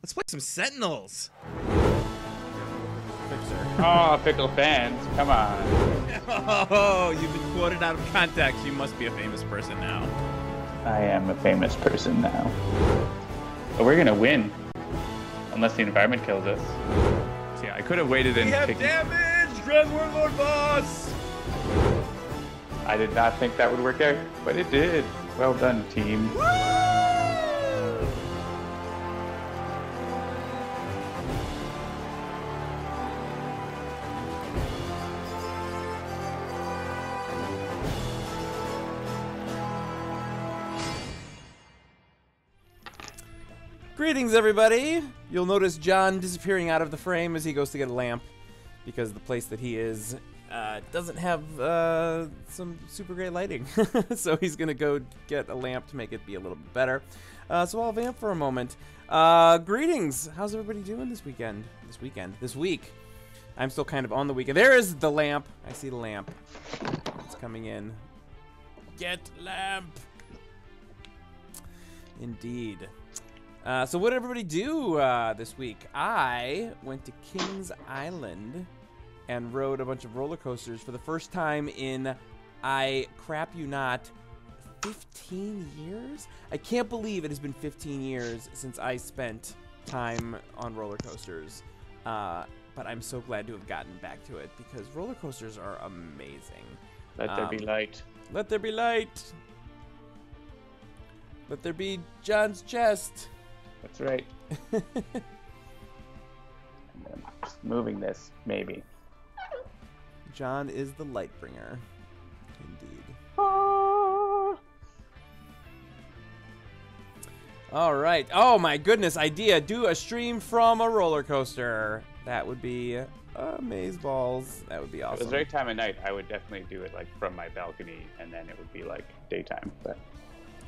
Let's play some Sentinels. Oh, fickle fans, come on. Oh, you've been quoted out of context. You must be a famous person now. I am a famous person now. But we're gonna win. Unless the environment kills us. So yeah, I could have waited and We have damage! Dread Warlord boss! I did not think that would work out, but it did. Well done, team. Woo! Greetings, everybody! You'll notice John disappearing out of the frame as he goes to get a lamp, because the place that he is doesn't have some super great lighting. So he's gonna go get a lamp to make it be a little bit better. So I'll vamp for a moment. Greetings! How's everybody doing this weekend? This week? I'm still kind of on the weekend. There is the lamp! I see the lamp. It's coming in. Get lamp! Indeed. So what did everybody do this week? I went to Kings Island and rode a bunch of roller coasters for the first time in, I crap you not, 15 years? I can't believe it has been 15 years since I spent time on roller coasters. But I'm so glad to have gotten back to it because roller coasters are amazing. Let there be light. Let there be light. Let there be John's chest. That's right. And then just moving this, maybe. John is the light bringer. Indeed. Ah. All right. Oh my goodness. Idea. Do a stream from a roller coaster. That would be amazeballs. That would be awesome. If it was the right time of night, I would definitely do it like from my balcony, and then it would be like daytime. But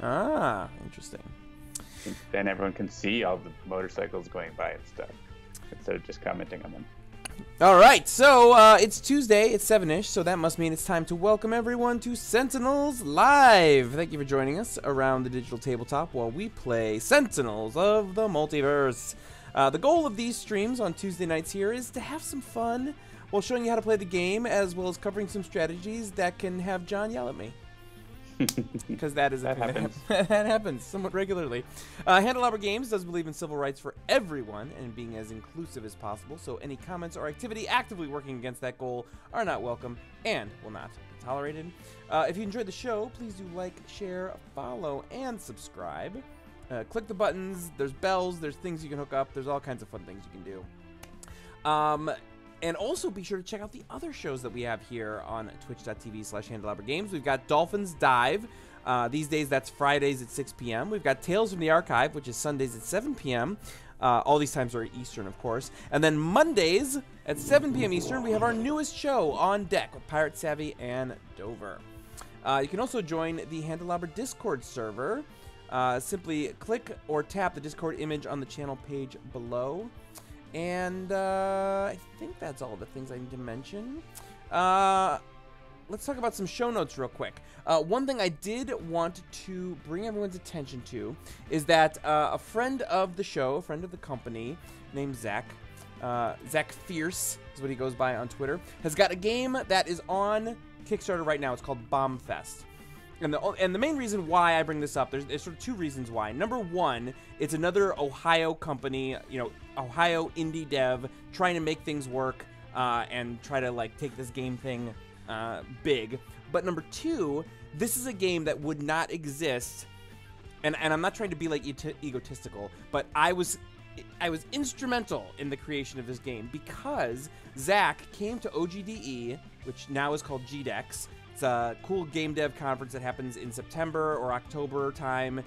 ah, interesting. then everyone can see all the motorcycles going by and stuff instead of just commenting on them. All right, so it's Tuesday, it's 7-ish, so that must mean it's time to welcome everyone to Sentinels Live. Thank you for joining us around the digital tabletop while we play Sentinels of the Multiverse. The goal of these streams on Tuesday nights here is to have some fun while showing you how to play the game, as well as covering some strategies that can have John yell at me. Because that is a thing that happens somewhat regularly. Handelabra Games does believe in civil rights for everyone and being as inclusive as possible, so any comments or activity actively working against that goal are not welcome and will not be tolerated. If you enjoyed the show, please do like, share, follow, and subscribe. Click the buttons, there's bells, there's things you can hook up, there's all kinds of fun things you can do. And also be sure to check out the other shows that we have here on twitch.tv/HandelabraGames. We've got Dolphins Dive. These days, that's Fridays at 6 p.m. We've got Tales from the Archive, which is Sundays at 7 p.m. All these times are Eastern, of course. And then Mondays at 7 p.m. Eastern, we have our newest show, On Deck, with Pirate Savvy and Dover. You can also join the Handelabra Discord server. Simply click or tap the Discord image on the channel page below. And I think that's all the things I need to mention. Let's talk about some show notes real quick. One thing I did want to bring everyone's attention to is that a friend of the show, a friend of the company named Zach Fierce is what he goes by on Twitter, has got a game that is on Kickstarter right now. It's called Bombfest. And the main reason why I bring this up, there's sort of two reasons why. Number one, it's another Ohio company, Ohio indie dev trying to make things work and try to like take this game thing big. But number two, this is a game that would not exist, and I'm not trying to be like egotistical, but I was instrumental in the creation of this game because Zach came to OGDE, which now is called GDEX. It's a cool game dev conference that happens in September or October time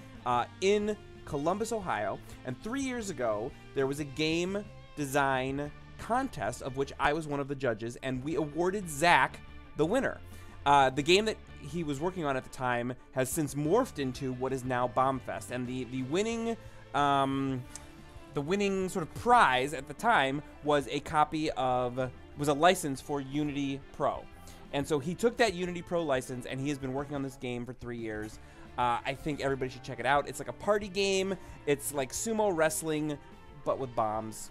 in Columbus, Ohio. And 3 years ago, there was a game design contest of which I was one of the judges, and we awarded Zach the winner. The game that he was working on at the time has since morphed into what is now Bombfest, and the winning sort of prize at the time was a license for Unity Pro. And so he took that Unity Pro license, and he has been working on this game for 3 years. I think everybody should check it out. It's like a party game. It's like sumo wrestling butt with bombs.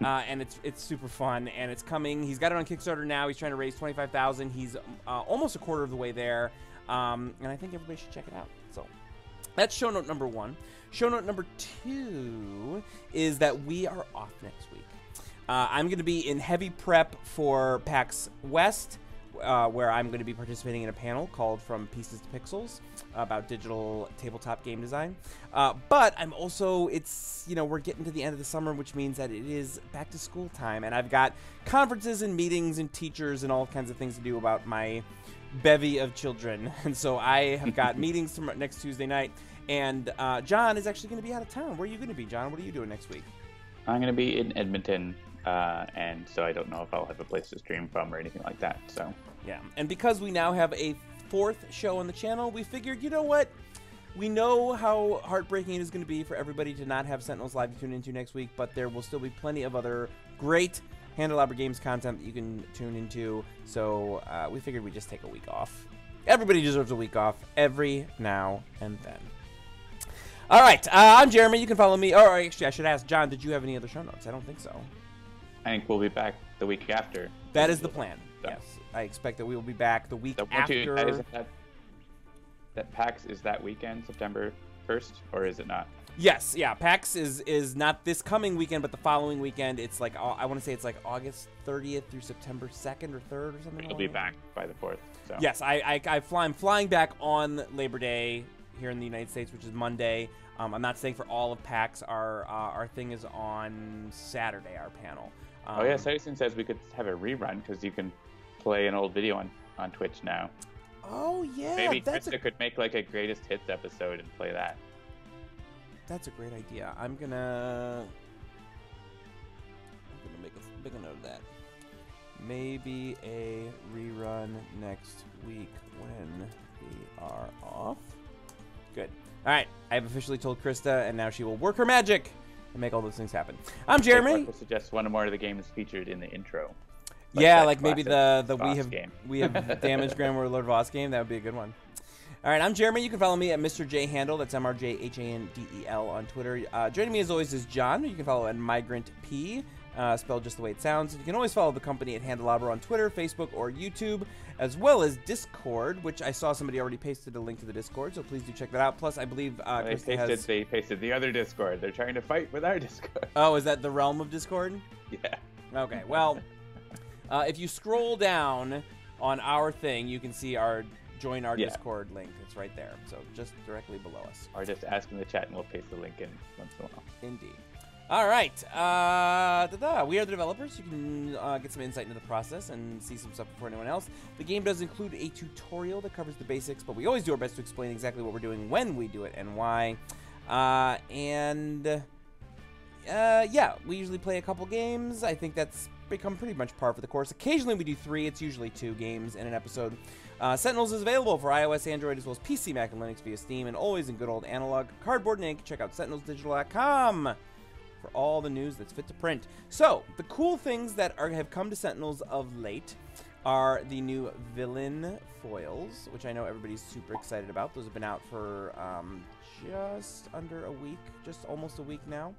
And it's super fun, and it's coming. He's got it on Kickstarter now. He's trying to raise $25,000. He's almost a quarter of the way there, and I think everybody should check it out. So that's show note number 1. Show note number 2 is that we are off next week. I'm going to be in heavy prep for PAX West, where I'm going to be participating in a panel called From Pieces to Pixels about digital tabletop game design. But I'm also, we're getting to the end of the summer, which means that it is back to school time, and I've got conferences and meetings and teachers and all kinds of things to do about my bevy of children. And so I have got meetings next Tuesday night, and John is actually going to be out of town. Where are you going to be, John? What are you doing next week? I'm going to be in Edmonton, and so I don't know if I'll have a place to stream from or anything like that. So yeah, and because we now have a 4th show on the channel, we figured, you know what? We know how heartbreaking it is going to be for everybody to not have Sentinels Live to tune into next week, but there will still be plenty of other great Handelabra Games content that you can tune into, so we figured we'd just take a week off. Everybody deserves a week off every now and then. All right, I'm Jeremy. You can follow me. Or actually, I should ask, John, did you have any other show notes? I don't think so. I think we'll be back the week after. That is the plan. So. Yes, I expect that we will be back the week after. That PAX is that weekend, September 1st, or is it not? Yes, yeah. PAX is not this coming weekend, but the following weekend. It's like, I want to say it's like August 30th through September 2nd or 3rd or something. You'll be back by the 4th. So. Yes, I'm flying back on Labor Day here in the United States, which is Monday. I'm not staying for all of PAX. Our thing is on Saturday, our panel. Oh yeah, Citizen says we could have a rerun because you can play an old video on Twitch now. Oh yeah, maybe Krista could make like a greatest hits episode and play that. That's a great idea. I'm gonna make a note of that. Maybe a rerun next week when we are off. Good. All right, I have officially told Krista, and now she will work her magic and make all those things happen. I'm Jeremy. I suggest one or more of the games featured in the intro. Yeah, like maybe the we have Damage Grand Lord Voss game. That would be a good one. All right, I'm Jeremy. You can follow me at Mr. J Handel. That's MRJHANDEL on Twitter. Joining me as always is John. You can follow at Migrant P, spelled just the way it sounds. You can always follow the company at Handelabra on Twitter, Facebook, or YouTube, as well as Discord, which I saw somebody already pasted a link to the Discord, so please do check that out. Plus, I believe they pasted the other Discord. They're trying to fight with our Discord. Oh, is that the realm of Discord? Yeah. Okay, well, if you scroll down on our thing, you can see our join our Discord link. It's right there, so just directly below us. Or just ask in the chat and we'll paste the link in once in a while. Indeed. All right, we are the developers. You can get some insight into the process and see some stuff before anyone else. The game does include a tutorial that covers the basics, but we always do our best to explain exactly what we're doing, when we do it, and why. Yeah, we usually play a couple games. I think that's become pretty much par for the course. Occasionally we do 3. It's usually 2 games in an episode. Sentinels is available for iOS, Android, as well as PC, Mac, and Linux via Steam, and always in good old analog cardboard and ink. Check out sentinelsdigital.com for all the news that's fit to print. So, the cool things that have come to Sentinels of late are the new villain foils, which I know everybody's super excited about. Those have been out for just under a week, just almost a week now.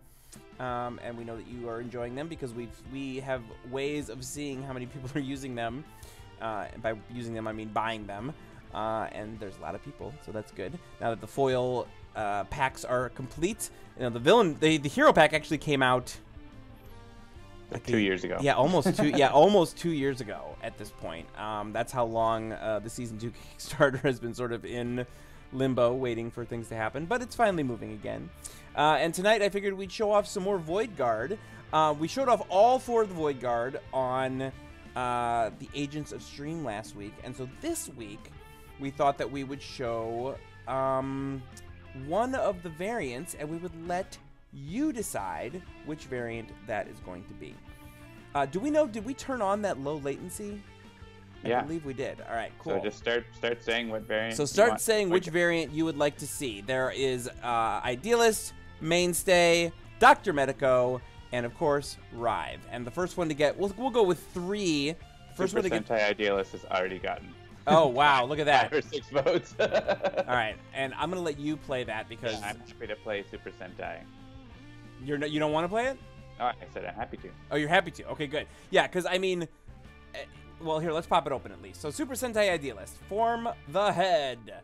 And we know that you are enjoying them because we have ways of seeing how many people are using them. And by using them, I mean buying them. And there's a lot of people, so that's good. Now that the foil packs are complete, you know, the hero pack actually came out like 2 years ago. Yeah, almost 2. Yeah, almost 2 years ago at this point. That's how long the season 2 Kickstarter has been sort of in limbo, waiting for things to happen. But it's finally moving again. And tonight I figured we'd show off some more Void Guard. We showed off all 4 of the Void Guard on the Agents of Stream last week, and so this week we thought that we would show one of the variants, and we would let you decide which variant that is going to be. Do we know, did we turn on that low latency? I believe we did. All right, cool. So just start saying what variant. So start saying which variant you would like to see. There is Idealist, Mainstay, Dr. Medico, and of course Rive. And the first one to get, we'll go with 3. First one to get. Sentai Idealist has already gotten. Oh wow! Look at that. 5 or 6 votes. All right, and I'm gonna let you play that because I'm happy to play Super Sentai. You don't want to play it? Oh, I said I'm happy to. Oh, you're happy to. Okay, good. Yeah, because, I mean, well, here, let's pop it open at least. So, Super Sentai Idealist. Form the head.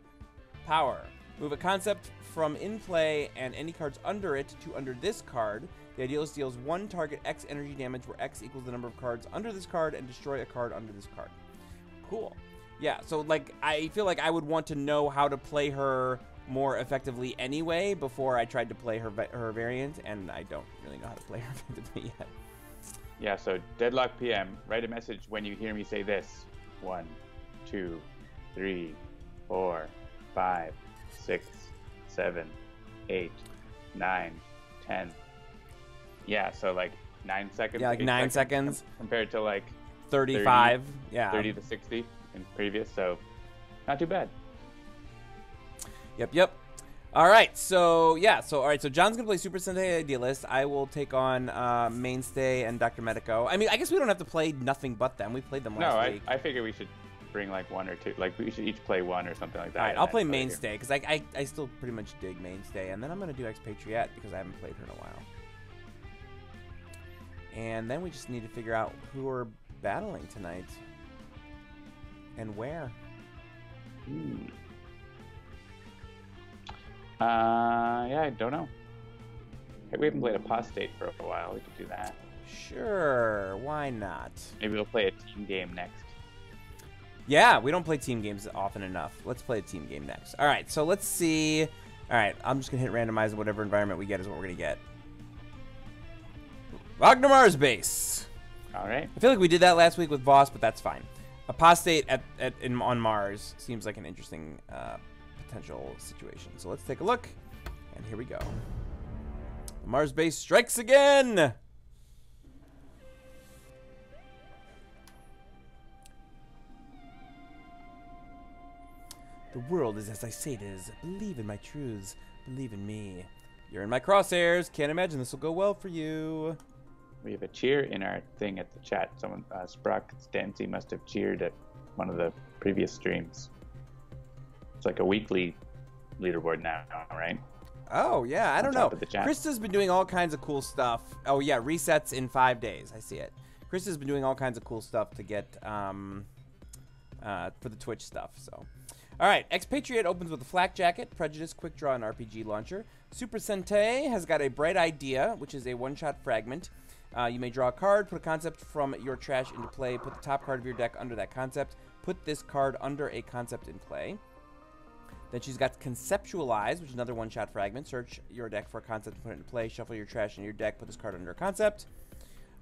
Power. Move a concept from in play and any cards under it to under this card. The Idealist deals one target X energy damage where X equals the number of cards under this card and destroy a card under this card. Cool. Yeah, so, like, I feel like I would want to know how to play her more effectively anyway before I tried to play her variant, and I don't really know how to play her effectively yet. Yeah, so Deadlock PM, write a message when you hear me say this. 1, 2, 3, 4, 5, 6, 7, 8, 9, 10. Yeah, so like 9 seconds. Yeah, like 9 seconds. Compared to like 35. 30, yeah. 30 to 60 in previous, so not too bad. Yep. All right, so yeah, so John's gonna play Super Sentai Idealist. I will take on Mainstay and Dr. Medico. I mean, I guess we don't have to play nothing but them. We played them last week. I figure we should bring like one or two. Like we should each play one or something like that. All right, I'll play Mainstay because I still pretty much dig Mainstay, and then I'm gonna do Expatriette because I haven't played her in a while. And then we just need to figure out who we're battling tonight and where. Yeah, I don't know. We haven't played Apostate for a while. We could do that. Sure, why not? Maybe we'll play a team game next. Yeah, we don't play team games often enough. Let's play a team game next. All right, so let's see. All right, I'm just going to hit randomize, and whatever environment we get is what we're going to get. Wagner Mars base. All right. I feel like we did that last week with Voss, but that's fine. Apostate on Mars seems like an interesting potential situation. So let's take a look, and here we go. The Mars base strikes again. The world is as I say it is. Believe in my truths. Believe in me. You're in my crosshairs. Can't imagine this will go well for you. We have a cheer in our thing at the chat. Someone, Sprock Stancy must have cheered at one of the previous streams. It's like a weekly leaderboard now, right? Oh, yeah. I don't know. Chat. Krista's been doing all kinds of cool stuff. Oh, yeah. Resets in 5 days. I see it. Krista's been doing all kinds of cool stuff to get for the Twitch stuff. So, all right. Expatriate opens with a flak jacket, prejudice, quick draw, and RPG launcher. Super Sentai has got a bright idea, which is a one-shot fragment. You may draw a card, put a concept from your trash into play, put the top card of your deck under that concept, put this card under a concept in play. Then she's got Conceptualize, which is another one-shot fragment. Search your deck for a concept and put it in play. Shuffle your trash in your deck, put this card under a concept.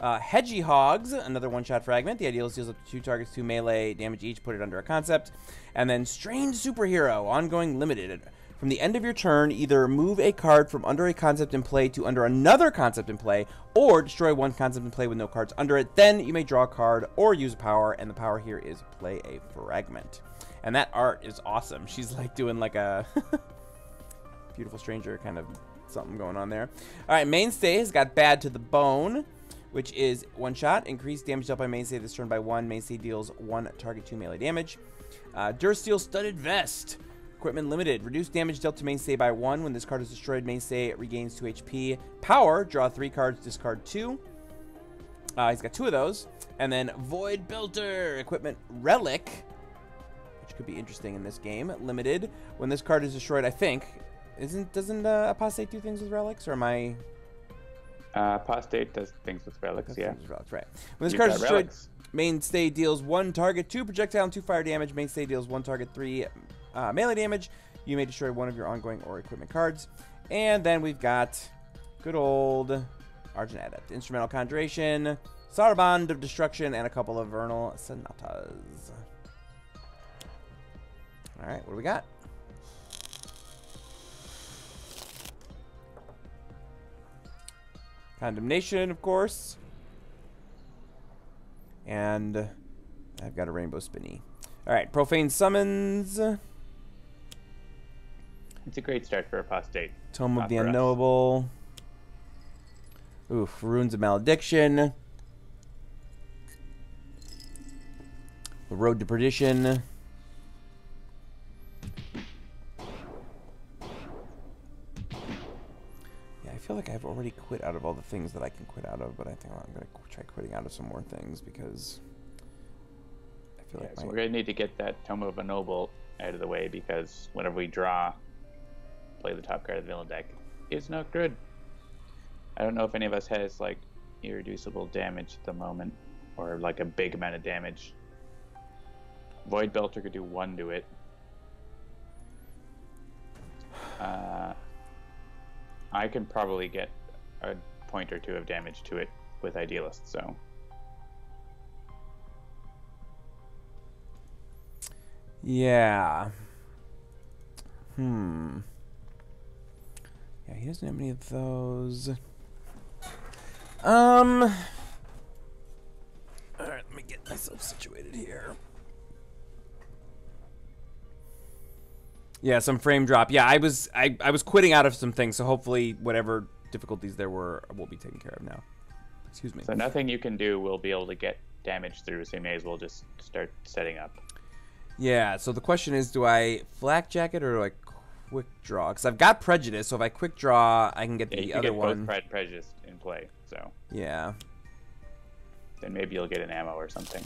Hedgie Hogs, another one-shot fragment. The Idealist deals up to 2 targets, 2 melee damage each, put it under a concept. And then Strange Superhero, ongoing limited. From the end of your turn, either move a card from under a concept in play to under another concept in play, or destroy one concept in play with no cards under it. Then you may draw a card or use a power, and the power here is play a fragment. And that art is awesome. She's like doing like a Beautiful Stranger kind of something going on there. All right, Mainstay has got Bad to the Bone, which is one shot. Increase damage dealt by Mainstay this turn by 1. Mainstay deals 1 target 2 melee damage. Dursteel Studded Vest. Equipment limited. Reduce damage dealt to Mainstay by 1. When this card is destroyed, Mainstay regains 2 HP. Power. Draw 3 cards, discard 2. He's got 2 of those. And then Void Belter. Equipment Relic, which could be interesting in this game. Limited. When this card is destroyed, I think. Doesn't Apostate do things with relics? Or am I... Apostate does things with relics, yeah. Things with relics, right. When this card is destroyed, Mainstay deals 1 target, 2 projectile, and 2 fire damage. Mainstay deals 1 target, 3 melee damage. You may destroy one of your ongoing or equipment cards. And then we've got good old Argent Adept. Instrumental Conjuration, Saraband of Destruction, and a couple of Vernal Sonatas. All right, what do we got? Condemnation, of course. And I've got a Rainbow Spinny. All right, Profane Summons. It's a great start for Apostate. Tome of the Unknowable. Oof, Runes of Malediction. The Road to Perdition. Yeah, I feel like I have a already quit out of all the things that I can quit out of, but I think I'm going to try quitting out of some more things because I feel like so we're going to need to get that Tome of a Noble out of the way because whenever we draw, play the top card of the villain deck, it's not good. I don't know if any of us has like irreducible damage at the moment or like a big amount of damage. Void Belter could do 1 to it. I can probably get a point or 2 of damage to it with Idealist, so. Yeah. Yeah, he doesn't have any of those. Alright, let me get myself situated here. Yeah, some frame drop. Yeah, I was quitting out of some things, so hopefully whatever difficulties there were will be taken care of now. Excuse me. So nothing you can do will be able to get damage through, so you may as well just start setting up. Yeah, so the question is, do I flak jacket or do I quick draw? Because I've got prejudice, so if I quick draw, I can get the other one. You can get both prejudice in play, so. Yeah. Then maybe you'll get an ammo or something.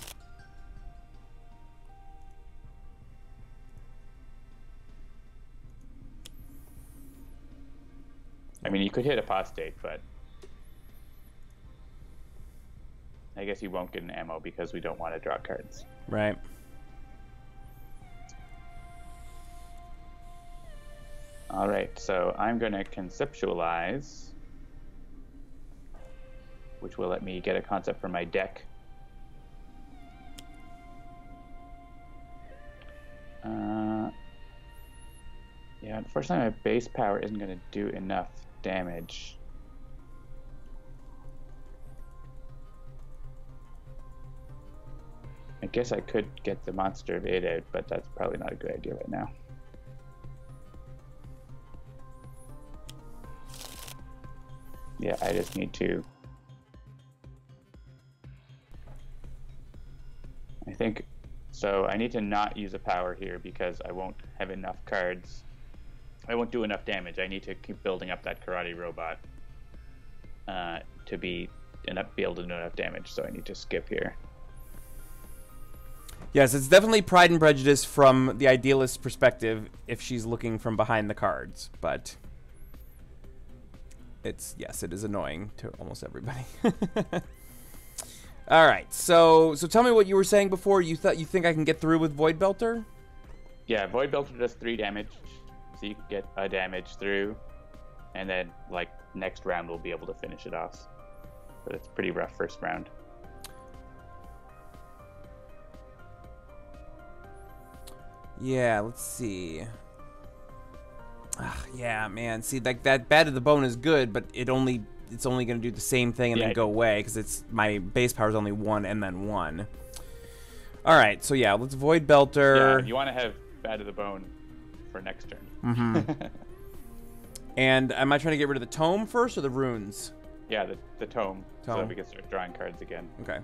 I mean, you could hit Apostate, but I guess you won't get an ammo because we don't want to draw cards. Right. All right, so I'm going to conceptualize, which will let me get a concept for my deck. Yeah, unfortunately, my base power isn't going to do enough damage. I guess I could get the monster evade out, but that's probably not a good idea right now. Yeah, I just need to... I think... So I need to not use a power here because I won't have enough cards. I won't do enough damage. I need to keep building up that karate robot to be able to do enough damage, so I need to skip here. Yes, it's definitely Pride and Prejudice from the Idealist perspective if she's looking from behind the cards, but yes, it is annoying to almost everybody. All right, so tell me what you were saying before. You think I can get through with Void Belter? Yeah, Void Belter does 3 damage, so you can get a damage through, and then like next round we'll be able to finish it off. But it's pretty rough first round. Yeah, let's see. Yeah, man. See, like that Bad to the Bone is good, but it's only going to do the same thing and then go away because it's my base power is only 1 and then 1. All right, so yeah, let's Void Belter. Yeah, you want to have Bad to the Bone for next turn. Mm-hmm. And am I trying to get rid of the tome first or the runes? Yeah, the tome, so that we can start drawing cards again. Okay.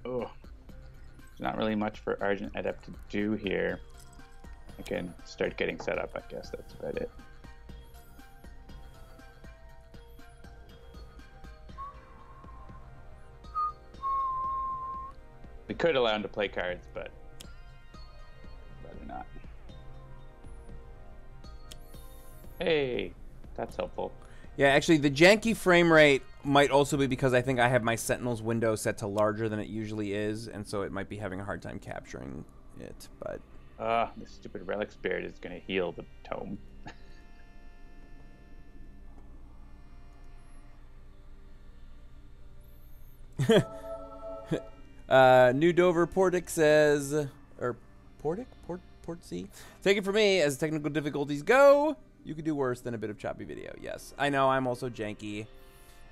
Oh, there's not really much for Argent Adept to do here. I can start getting set up, I guess that's about it. We could allow him to play cards, but rather not. Hey, that's helpful. Yeah, actually, the janky frame rate might also be because I think I have my Sentinels window set to larger than it usually is, and so it might be having a hard time capturing it, but... the stupid Relic Spirit is going to heal the tome. New Dover Portic says... Or, Portic? Portsea? Take it from me, as technical difficulties go, you could do worse than a bit of choppy video. Yes, I know, I'm also janky.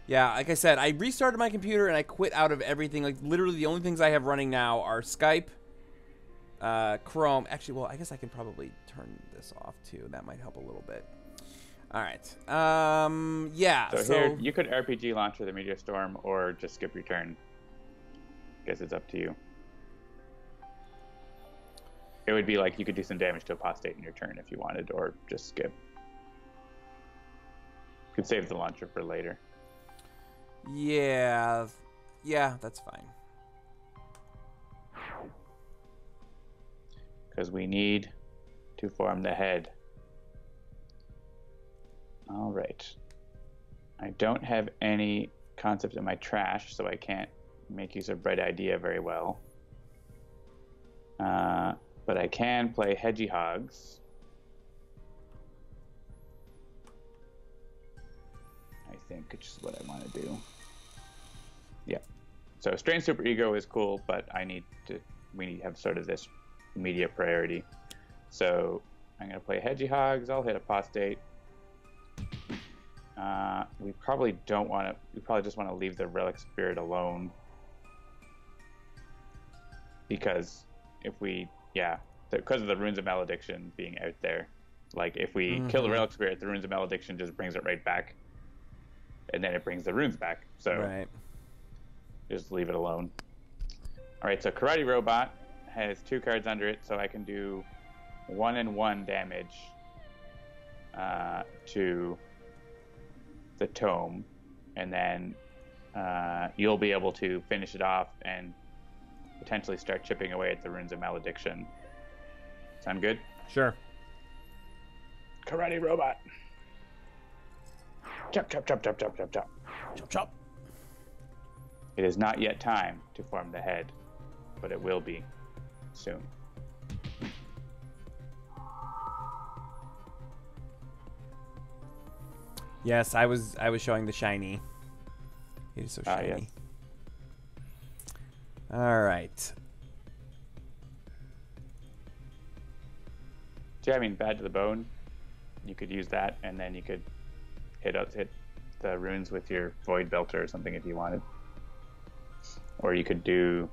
Yeah, like I said, I restarted my computer and I quit out of everything. Like, literally the only things I have running now are Skype, Chrome. Actually, well, I guess I can probably turn this off, too. That might help a little bit. All right. Yeah. So here, you could RPG launcher the Meteor Storm or just skip your turn. Guess it's up to you. It would be like you could do some damage to Apostate in your turn if you wanted, or just skip. You could save the launcher for later. Yeah. Yeah, that's fine. Because we need to form the head. All right. I don't have any concepts in my trash, so I can't make use of Bright Idea very well. But I can play Hedgehogs. I think it's just what I want to do. Yeah. So Strain Super Ego is cool, but we need to have sort of this immediate priority. So I'm going to play Hedgehogs. I'll hit Apostate. We probably don't want to. We probably just want to leave the Relic Spirit alone, because if we, because of the Runes of Malediction being out there, like if we kill the Relic Spirit, the Runes of Malediction just brings it right back, and then it brings the runes back. So just leave it alone. All right. So Karate Robot has 2 cards under it, so I can do 1/1 damage to the tome, and then you'll be able to finish it off and potentially start chipping away at the Runes of Malediction. Sound good? Sure. Karate Robot. Chop, chop, chop, chop, chop, chop, chop. Chop, chop. It is not yet time to form the head, but it will be soon. Yes, I was showing the shiny. It is so shiny. Yes. All right. Yeah, I mean, Bad to the Bone. You could use that, and then you could hit the runes with your Void Belter or something if you wanted. Or you could do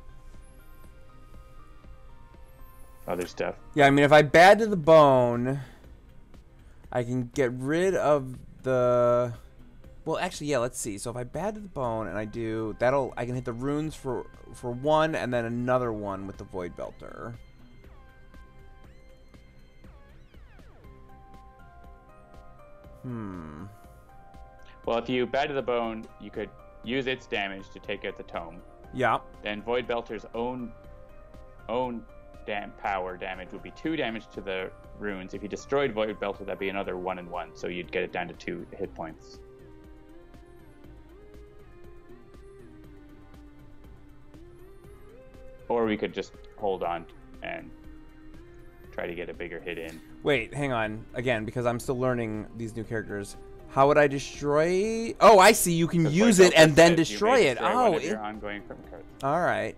other stuff. Yeah, I mean, if I Bad to the Bone, I can get rid of the... Well, actually, yeah, let's see. So if I Bad to the Bone and I do... I can hit the runes for 1 and then another one with the Void Belter. Well, if you Bad to the Bone, you could use its damage to take out the tome. Yeah. Then Void Belter's own power damage would be 2 damage to the runes. If you destroyed Void Belter, that'd be another 1/1, so you'd get it down to 2 hit points. Or we could just hold on and try to get a bigger hit in. Wait, hang on. Again, because I'm still learning these new characters. How would I destroy... Oh, I see. You can use it and then destroy it. Oh, your ongoing from cards. All right.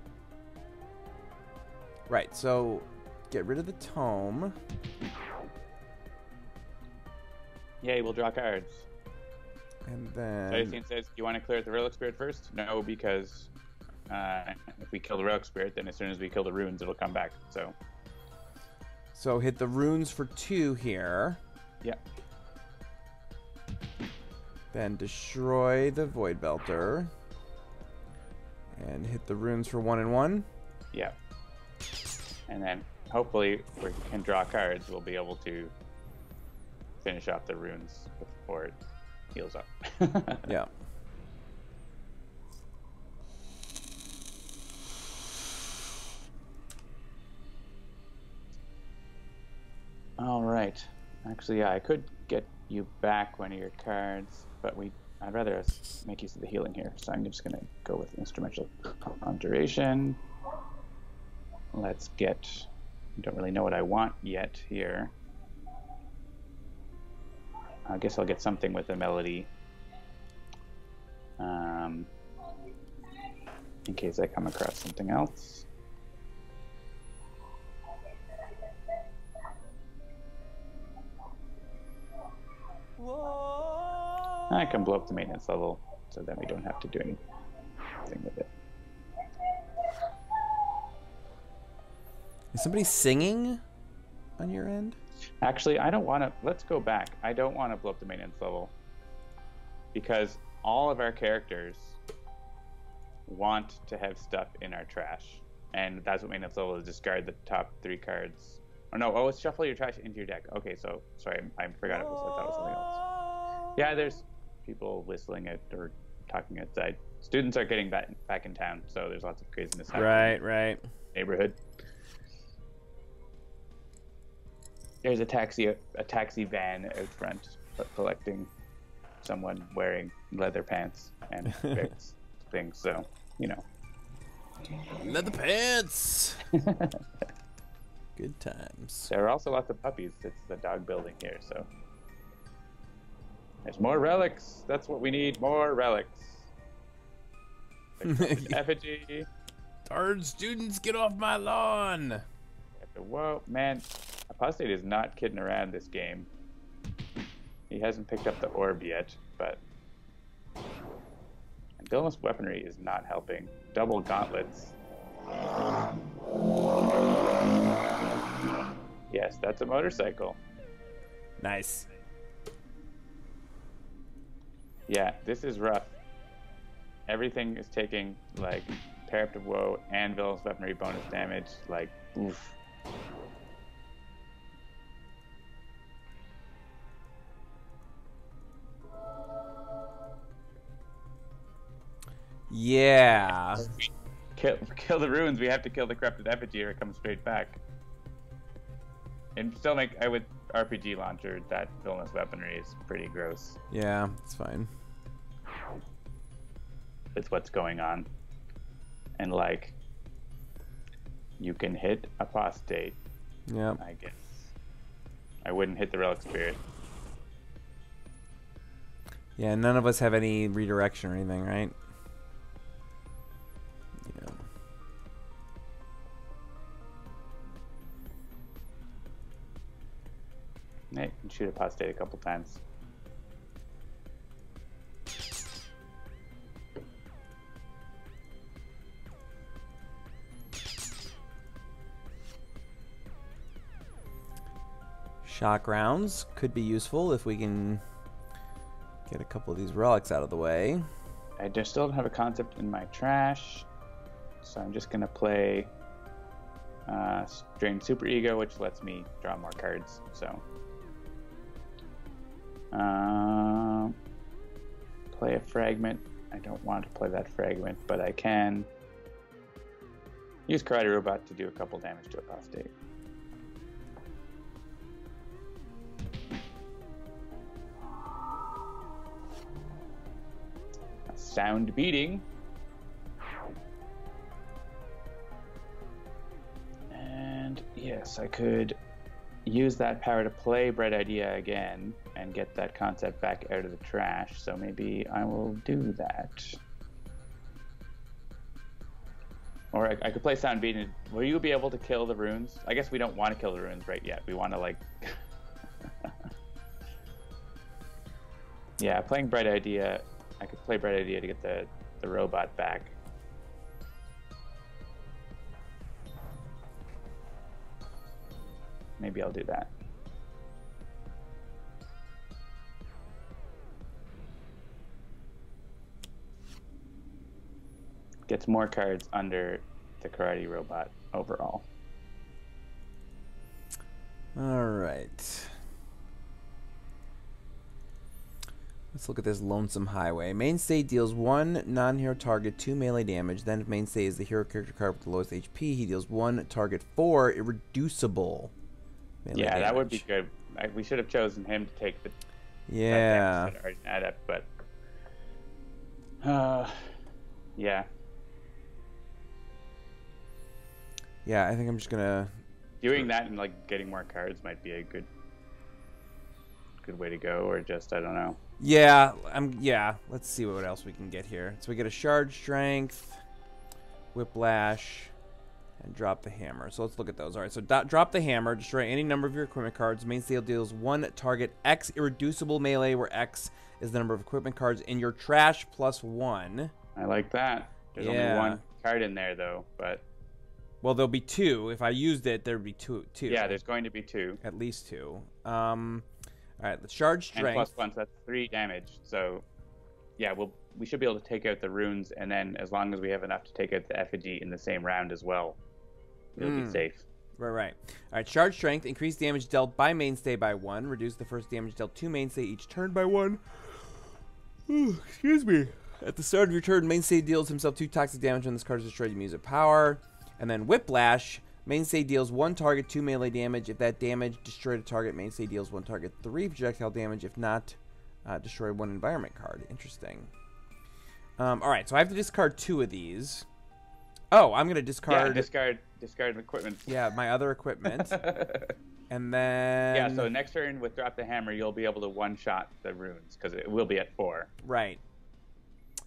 Right, so get rid of the tome. Yeah, we'll draw cards. And then... Edison says, do you want to clear the Relic Spirit first? No, because if we kill the Relic Spirit, then as soon as we kill the runes, it'll come back. So hit the runes for 2 here. Yeah. Then destroy the Void Belter. And hit the runes for 1/1. Yeah. And then hopefully if we can draw cards, we'll be able to finish off the runes before it heals up. Yeah. All right. Actually, yeah, I could get you back one of your cards, but I'd rather us make use of the healing here. So I'm just going to go with Instrumental Conjuration. Let's get... I don't really know what I want yet here. I guess I'll get something with a melody. In case I come across something else. I can blow up the maintenance level, so then we don't have to do anything with it. Is somebody singing on your end? Actually, I don't want to. Let's go back. I don't want to blow up the maintenance level because all of our characters want to have stuff in our trash, and that's what maintenance level is. Discard the top 3 cards. Oh no! Oh, it's shuffle your trash into your deck. Okay, so sorry, I forgot it was. I thought it was something else. Yeah, there's people whistling at or talking outside. Students are getting back in town, so there's lots of craziness happening. Right. Neighborhood. There's a taxi van out front collecting someone wearing leather pants and various things. So, you know. Leather pants. Good times. There are also lots of puppies. It's the dog building here, so. There's more relics. That's what we need. More relics. Effigy. Darn students, get off my lawn. Whoa, man. Apostate is not kidding around this game. He hasn't picked up the orb yet, but... And villainous weaponry is not helping. Double gauntlets. Yes, that's a motorcycle. Nice. Yeah, this is rough. Everything is taking, like, Parapet of Woe and villainous weaponry bonus damage. Like, oof. Yeah. Kill the ruins. We have to kill the corrupted effigy or it comes straight back. And still I would RPG launcher that villainous weaponry is pretty gross. Yeah, it's fine. With what's going on. And like, you can hit Apostate. Yeah. I guess. I wouldn't hit the Relic Spirit. Yeah, none of us have any redirection or anything, right? Yeah. Yeah, you can shoot Apostate a couple times. Shock rounds could be useful if we can get a couple of these relics out of the way. I just still don't have a concept in my trash, so I'm just gonna play Drain Super Ego, which lets me draw more cards. So play a fragment. I don't want to play that fragment, but I can use Karate Robot to do a couple damage to Apostate. Sound beating. And yes, I could use that power to play Bright Idea again and get that concept back out of the trash, so maybe I will do that. Or I could play Sound Beating. Will you be able to kill the runes? I guess we don't want to kill the runes right yet. We want to, like... Yeah, playing Bright Idea... I could play Bright Idea to get the robot back. Maybe I'll do that. Gets more cards under the Karate Robot overall. All right. Let's look at this Lonesome Highway. Mainstay deals 1 non-hero target 2 melee damage. Then if Mainstay is the hero character card with the lowest HP, he deals 1 target 4 irreducible melee damage. That would be good. We should have chosen him to take the Argent Adept, but yeah. Yeah, I think I'm just gonna doing that and like getting more cards might be a good way to go, or just I don't know. Yeah, let's see what else we can get here. So we get a Shard Strength, Whiplash, and drop the hammer. So let's look at those. All right, so drop the hammer, destroy any number of your equipment cards. Mainstay deals 1 target X irreducible melee, where X is the number of equipment cards in your trash plus 1. I like that. There's only 1 card in there though, but Well, there'll be 2. If I used it, there'd be two. Yeah, there's going to be 2. At least 2. All right, the charge strength. And +1, so that's 3 damage. So, yeah, we should be able to take out the runes, and then as long as we have enough to take out the effigy in the same round as well, it'll be safe. Right. All right, charge strength. Increase damage dealt by Mainstay by 1. Reduce the first damage dealt to Mainstay each turn by 1. Ooh, excuse me. At the start of your turn, Mainstay deals himself 2 toxic damage when this card is destroyed. You use a power. And then Whiplash. Mainstay deals 1 target 2 melee damage. If that damage destroyed a target, Mainstay deals 1 target 3 projectile damage. If not, destroy 1 environment card. Interesting. All right, so I have to discard 2 of these. Oh, I'm gonna discard. Yeah, discard equipment. Yeah, my other equipment. And then. Yeah, so next turn with Drop the Hammer, you'll be able to one-shot the runes because it will be at 4. Right.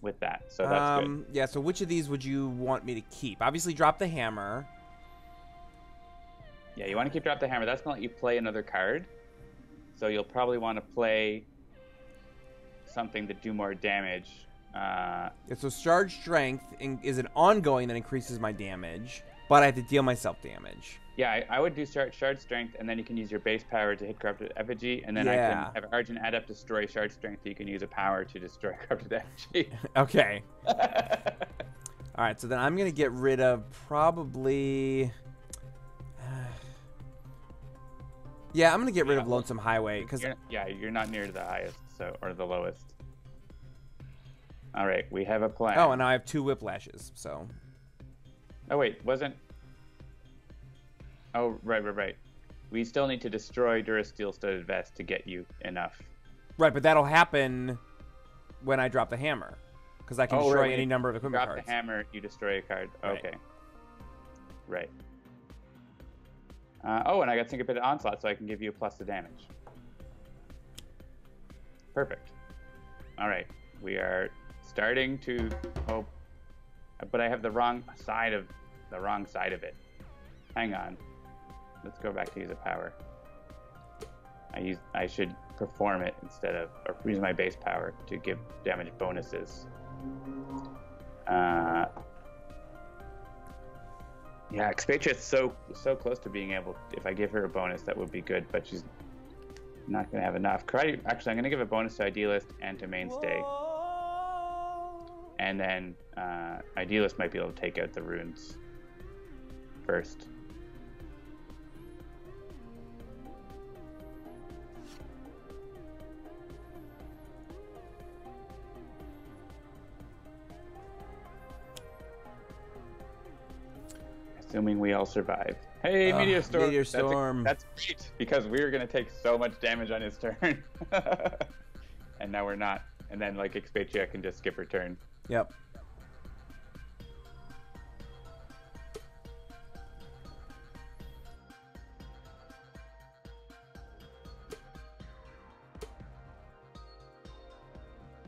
With that, so that's good. Yeah. So which of these would you want me to keep? Obviously, Drop the Hammer. Yeah, you want to keep Drop the Hammer. That's going to let you play another card. So you'll probably want to play something to do more damage. So Charge Strength is an ongoing that increases my damage, but I have to deal myself damage. Yeah, I would do Shard Strength, and then you can use your base power to hit Corrupted Effigy, and then I can have Argent Adept destroy Shard Strength, so you can use a power to destroy Corrupted Effigy. Okay. All right, so then I'm going to get rid of probably... yeah, I'm going to get rid of Lonesome Highway. You're not near the highest, or the lowest. All right, we have a plan. Oh, and now I have 2 Whiplashes, so... Oh, wait, wasn't... Oh, right. We still need to destroy Durasteel Studded Vest to get you enough. Right, but that'll happen when I drop the hammer. Because I can destroy any number of equipment cards. Drop the hammer, you destroy a card. Right. Okay. Right. And I got Syncopated Onslaught, so I can give you a plus to damage. Perfect. All right. We are starting to... Oh, but I have the wrong side of it. Hang on. Let's go back to use a power. I should perform it instead of use my base power to give damage bonuses. Yeah, Expatriette's so close to being able. If I give her a bonus, that would be good, but she's not going to have enough. Actually, I'm going to give a bonus to Idealist and to Mainstay, and then Idealist might be able to take out the runes first. Assuming we all survive. Hey, Meteor Storm! Meteor Storm. That's great, because we were going to take so much damage on his turn. And now we're not. And then, like, Expatriette can just skip her turn. Yep.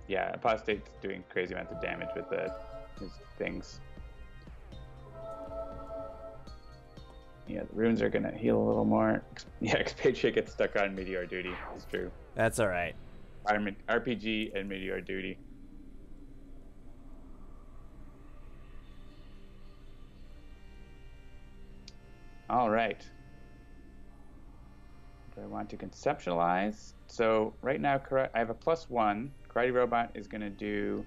Yeah, Apostate's doing crazy amounts of damage with his things. Yeah, the runes are gonna heal a little more. Yeah, Expatriette gets stuck on Meteor Duty. It's true. That's all right. RPG and Meteor Duty. All right. Do I want to conceptualize? So right now, I have a +1. Karate Robot is going to do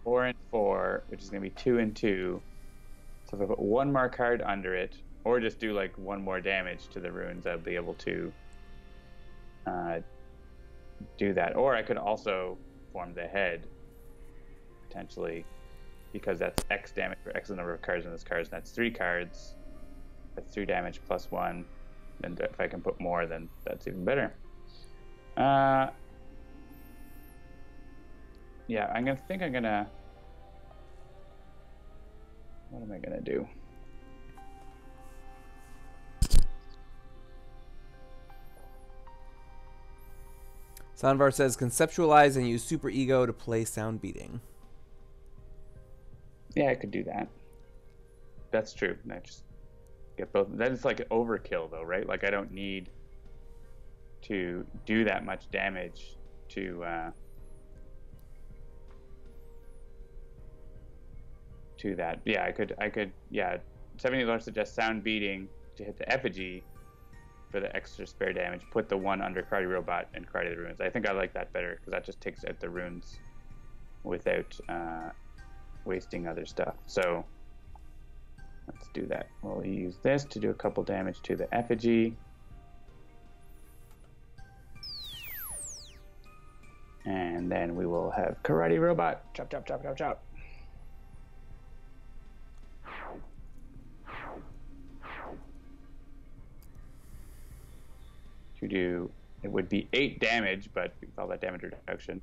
4 and 4, which is going to be 2 and 2. So if I put one more card under it, or just do like 1 more damage to the runes, I'll be able to do that. Or I could also form the head, potentially, because that's X damage for X number of cards in this card, and that's 3 cards. That's 3 damage +1. And if I can put more, then that's even better. Yeah, I'm gonna. What am I gonna do? Soundvar says conceptualize and use super ego to play sound beating. Yeah, I could do that. That's true. I just get both. That is like overkill, though, right? Like I don't need to do that much damage to to that. Yeah, I could. Yeah, $70 suggests sound beating to hit the effigy for the extra spare damage. Put the one under Karate Robot and Karate the Runes. I think I like that better because that just takes out the runes without wasting other stuff. So let's do that. We'll use this to do a couple damage to the effigy. And then we will have Karate Robot. Chop, chop, chop, chop, chop. To do, it would be 8 damage, but we call that damage reduction.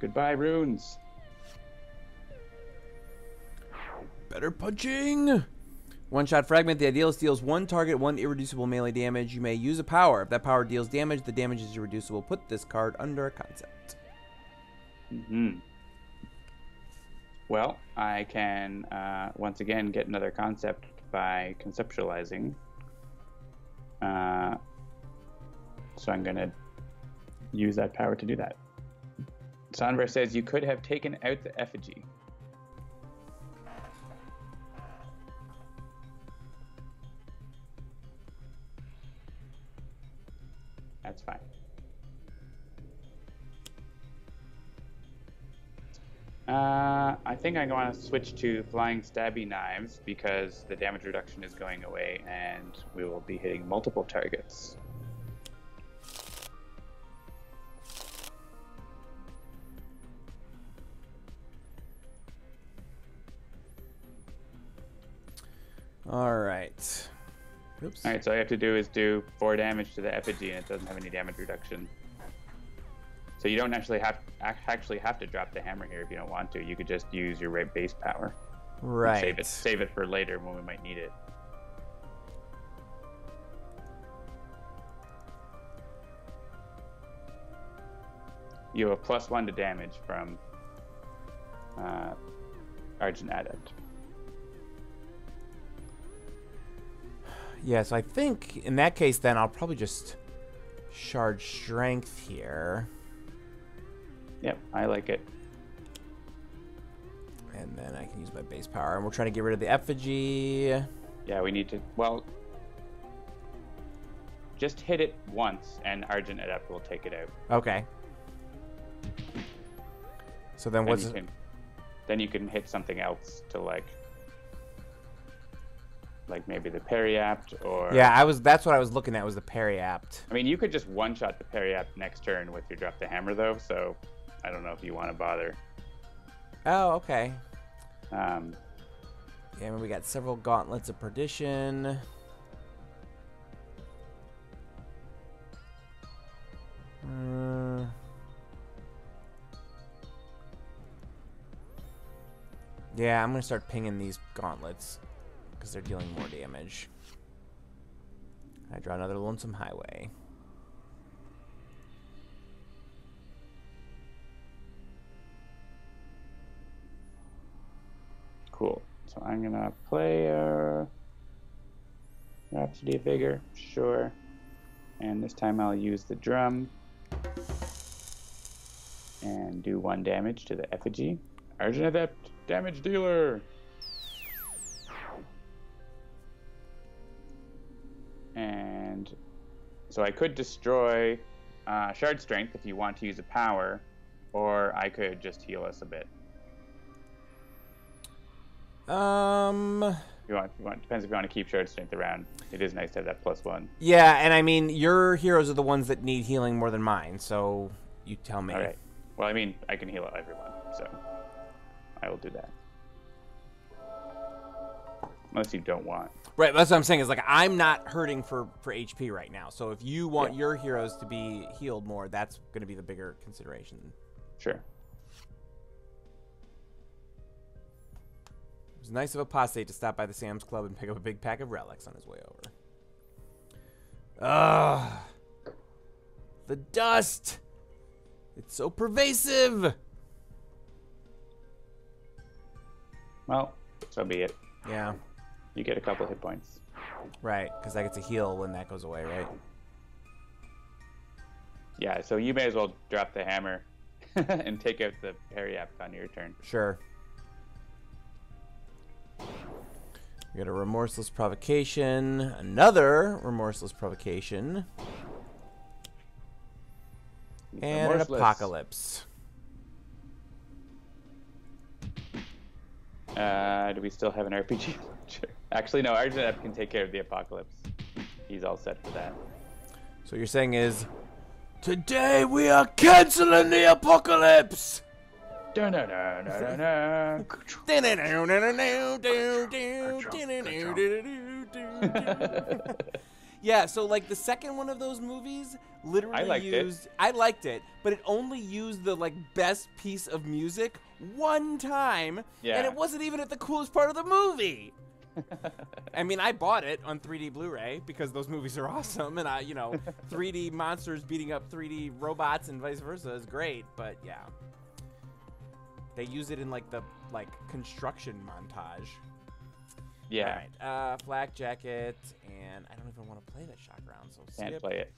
Goodbye, runes. Better punching. One-shot fragment. The Idealist deals one target, one irreducible melee damage. You may use a power. If that power deals damage, the damage is irreducible. Put this card under a concept. Well, I can once again get another concept by conceptualizing. So I'm going to use that power to do that. Sonver says you could have taken out the effigy. That's fine. I think I'm going to switch to Flying Stabby Knives because the damage reduction is going away and we will be hitting multiple targets. All right. Oops. All right, so all you have to do is do 4 damage to the effigy and it doesn't have any damage reduction. So you don't actually have to drop the hammer here if you don't want to. You could just use your base power. Right. Save it for later when we might need it. You have a +1 to damage from Argent Adept. Yeah, so I think in that case then I'll probably just shard strength here. Yep, I like it. And then I can use my base power. And we're trying to get rid of the effigy. Yeah, we need to, well, just hit it once and Argent Adept will take it out. Okay. So then what's... Then you can hit something else to like maybe the Periapt or... Yeah, that's what I was looking at was the Periapt. I mean, you could just one-shot the Periapt next turn with your drop the hammer though, so I don't know if you want to bother. Oh, okay. Yeah, I mean, we got several Gauntlets of Perdition. Yeah, I'm going to start pinging these Gauntlets because they're dealing more damage. I draw another Lonesome Highway. Cool. So I'm going to play Rhapsody of Vigor, sure. And this time I'll use the drum and do 1 damage to the effigy. Argent Adept, damage dealer. And so I could destroy Shard Strength if you want to use a power, or I could just heal us a bit. If you want, depends if you want to keep Shard Strength around. It is nice to have that +1. Yeah, and I mean, your heroes are the ones that need healing more than mine, so you tell me. All right. Well, I mean, I can heal everyone, so I will do that. Unless you don't want. Right, that's what I'm saying. Is like I'm not hurting for HP right now. So if you want your heroes to be healed more, that's going to be the bigger consideration. Sure. It was nice of Apostate to stop by the Sam's Club and pick up a big pack of relics on his way over. Ugh. The dust. It's so pervasive. Well, so be it. Yeah. You get a couple hit points. Right, because I get to heal when that goes away, right? Yeah, so you may as well drop the hammer and take out the Periapt on your turn. Sure. We got a Remorseless Provocation, another Remorseless Provocation, and an Apocalypse. Do we still have an RPG? Sure. Actually, no, Argent can take care of the Apocalypse. He's all set for that. So you're saying is, today we are canceling the Apocalypse! Yeah, so like the second one of those movies literally I liked it, but it only used the like best piece of music one time, and it wasn't even at the coolest part of the movie. I mean, I bought it on 3D Blu-ray because those movies are awesome, and 3D monsters beating up 3D robots and vice versa is great, but yeah. They use it in like the construction montage. Yeah. All right. Flak Jacket, and I don't even want to play that shock round, so skip. Can't play it.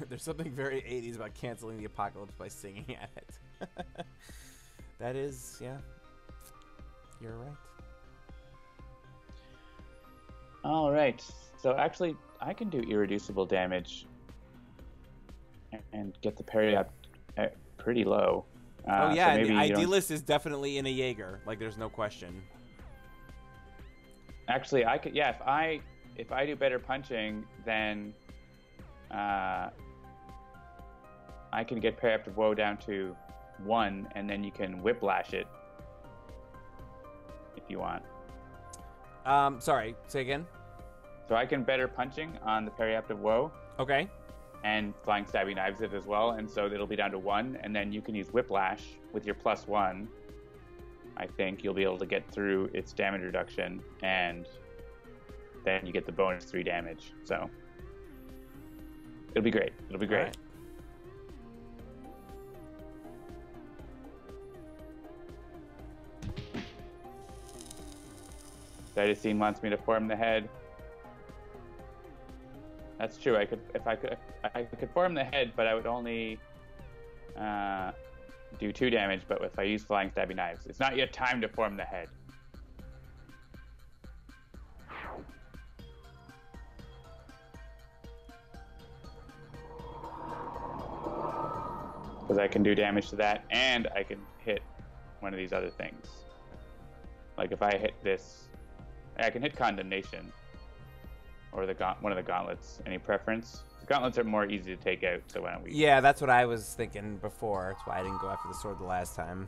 There's something very 80s about canceling the Apocalypse by singing at it. That is, yeah. You're right. All right. So actually, I can do irreducible damage and get the Periapt pretty low. Oh yeah, so and the Idealist is definitely in a Jaeger. Like, there's no question. Actually, I could. Yeah, if I do better punching, then I can get Periapt of Woe down to 1, and then you can Whiplash it if you want. Sorry, say again. So I can better punching on the Periapt of Woe. Okay. And Flying Stabby Knives it as well, and so it'll be down to 1, and then you can use Whiplash with your +1. I think you'll be able to get through its damage reduction, and then you get the bonus 3 damage. So it'll be great. It'll be great. Right. Cytosine wants me to form the head. That's true. I could form the head, but I would only do 2 damage. But if I use Flying Stabby Knives, it's not yet time to form the head. Because I can do damage to that, and I can hit one of these other things. Like if I hit this, I can hit Condemnation. Or one of the gauntlets. Any preference? The gauntlets are more easy to take out, so why don't we... Yeah, that's what I was thinking before. That's why I didn't go after the sword the last time.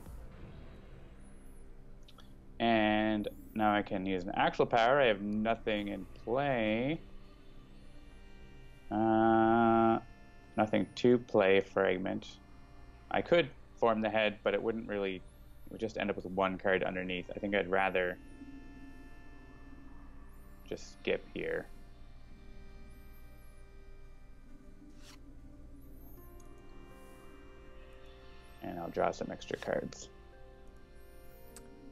And now I can use an actual power. I have nothing in play. Nothing to play Fragment. I could form the head, but it wouldn't really... It would just end up with 1 card underneath. I think I'd rather just skip here. And I'll draw some extra cards.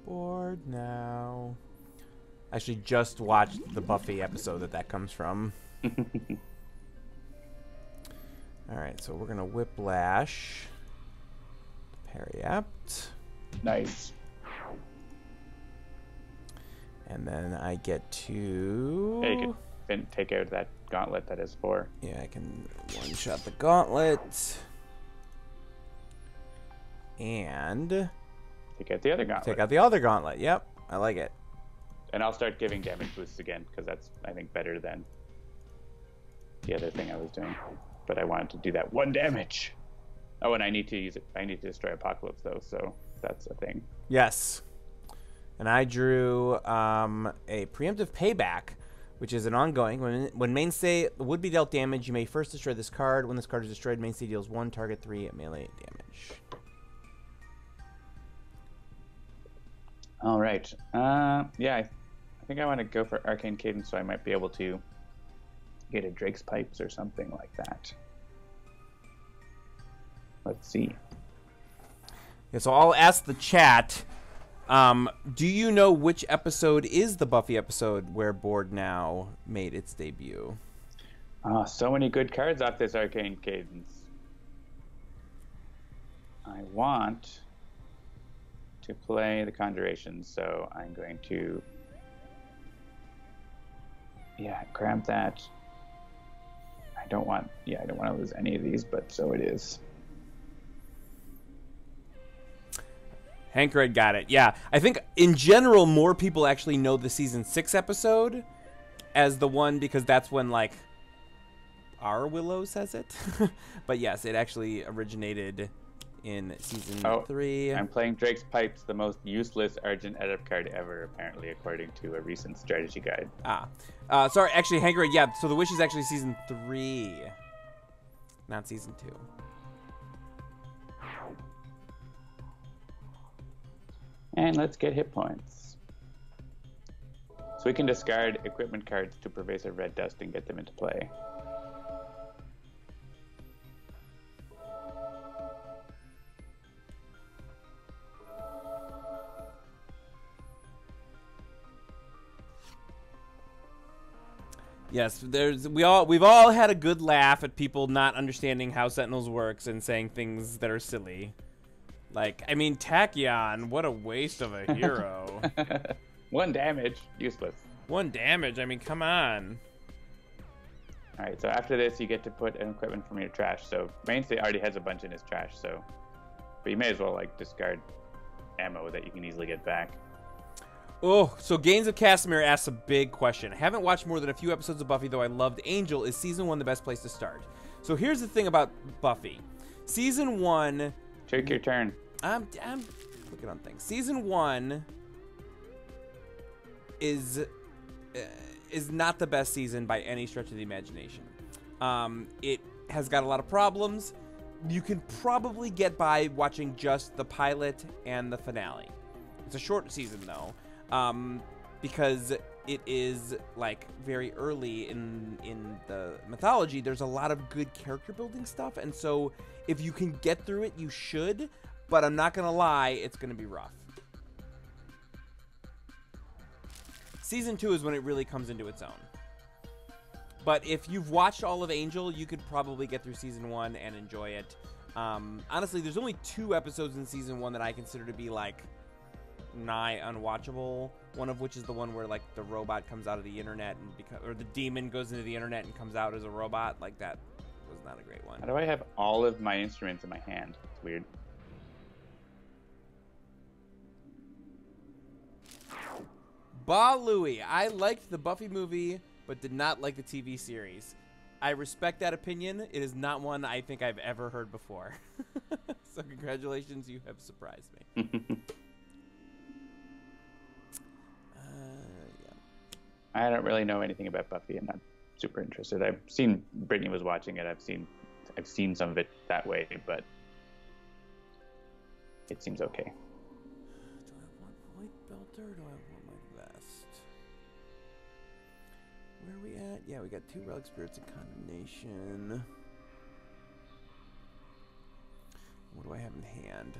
Bored now. Actually, just watched the Buffy episode that comes from. Alright, so we're going to Whiplash. Periapt. Nice. And then I get to... Yeah, you can take out that gauntlet that is 4. Yeah, I can one-shot the gauntlet. And... Take out the other gauntlet. Take out the other gauntlet. Yep, I like it. And I'll start giving damage boosts again, because that's, I think, better than the other thing I was doing. But I wanted to do that 1 damage. Oh, and I need to use it. I need to destroy Apocalypse, though, so that's a thing. Yes. And I drew a Preemptive Payback, which is an ongoing. When Mainstay would be dealt damage, you may first destroy this card. When this card is destroyed, Mainstay deals 1 target 3 melee damage. All right. Yeah, I think I want to go for Arcane Cadence, so I might be able to get a Drake's Pipes or something like that. Let's see. Yeah, so I'll ask the chat. Do you know which episode is the Buffy episode where Bored Now made its debut? Oh, so many good cards off this Arcane Cadence. I want to play the Conjuration, so I'm going to, grab that. I don't want to lose any of these, but so it is. Hank Red got it. Yeah, I think in general more people actually know the season 6 episode as the one because that's when like our Willow says it. But yes, it actually originated in season 3. I'm playing Drake's Pipes, the most useless Argent Adept card ever, apparently, according to a recent strategy guide. Sorry, actually, Hank Red, yeah, so the Wish is actually season 3, not season 2. And let's get hit points. So we can discard equipment cards to Pervasive Red Dust and get them into play. Yes, we've all had a good laugh at people not understanding how Sentinels works and saying things that are silly. Like, I mean, Tachyon, what a waste of a hero. 1 damage, useless. 1 damage, I mean, come on. Alright, so after this, you get to put an equipment from your trash. So Mainstay already has a bunch in his trash, so... But you may as well, like, discard ammo that you can easily get back. Oh, so Gaines of Casimir asks a big question. I haven't watched more than a few episodes of Buffy, though I loved Angel. Is season 1 the best place to start? So here's the thing about Buffy. Season 1... Take your turn. I'm clicking on things. Season 1 is not the best season by any stretch of the imagination. It has got a lot of problems. You can probably get by watching just the pilot and the finale. It's a short season though, because it is like very early in the mythology. There's a lot of good character building stuff, and so if you can get through it, you should. But I'm not gonna lie, it's gonna be rough. Season 2 is when it really comes into its own. But if you've watched all of Angel, you could probably get through season 1 and enjoy it. Honestly, there's only 2 episodes in season 1 that I consider to be like nigh unwatchable. One of which is the one where like the robot comes out of the internet or the demon goes into the internet and comes out as a robot. Like that was not a great one. How do I have all of my instruments in my hand? It's weird. Ba Louie, I liked the Buffy movie, but did not like the TV series. I respect that opinion. It is not one I think I've ever heard before. So congratulations, you have surprised me. Yeah. I don't really know anything about Buffy. I'm not super interested. I've seen Brittany was watching it. I've seen some of it that way, but it seems okay. Do I want White Belter or do I want my vest? Where are we at? Yeah, we got 2 Relic Spirits of Condemnation. What do I have in hand?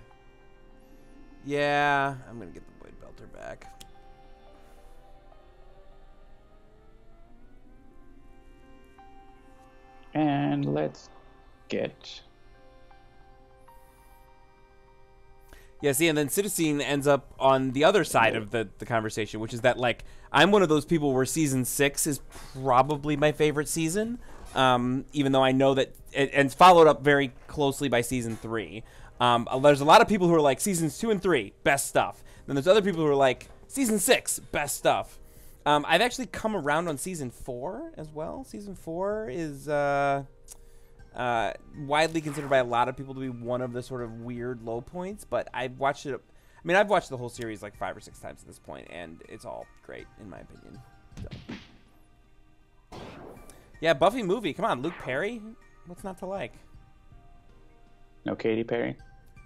Yeah, I'm gonna get the White Belter back. And let's get... Yeah, see, and then Citizen ends up on the other side of the conversation, which is that, like, I'm one of those people where season 6 is probably my favorite season, even though I know that and it's followed up very closely by season 3. There's a lot of people who are like, seasons 2 and 3, best stuff. Then there's other people who are like, season 6, best stuff. I've actually come around on season 4 as well. Season 4 is widely considered by a lot of people to be one of the sort of weird low points, but I've watched it. I mean, I've watched the whole series like 5 or 6 times at this point, and it's all great in my opinion. So. Yeah, Buffy movie. Come on, Luke Perry. What's not to like? No Katy Perry?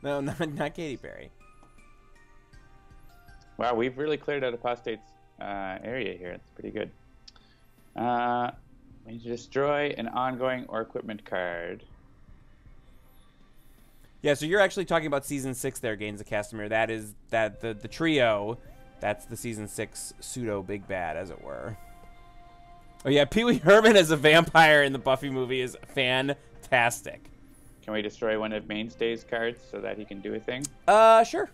No, not Katy Perry. Wow, we've really cleared out Apostate's area here. It's pretty good. We need to destroy an ongoing or equipment card. Yeah, so you're actually talking about season 6 there, Gaines of Castamere. That is the trio. That's the season 6 pseudo big bad, as it were. Oh yeah, Pee Wee Herman as a vampire in the Buffy movie is fantastic. Can we destroy one of Mainstay's cards so that he can do a thing? Sure.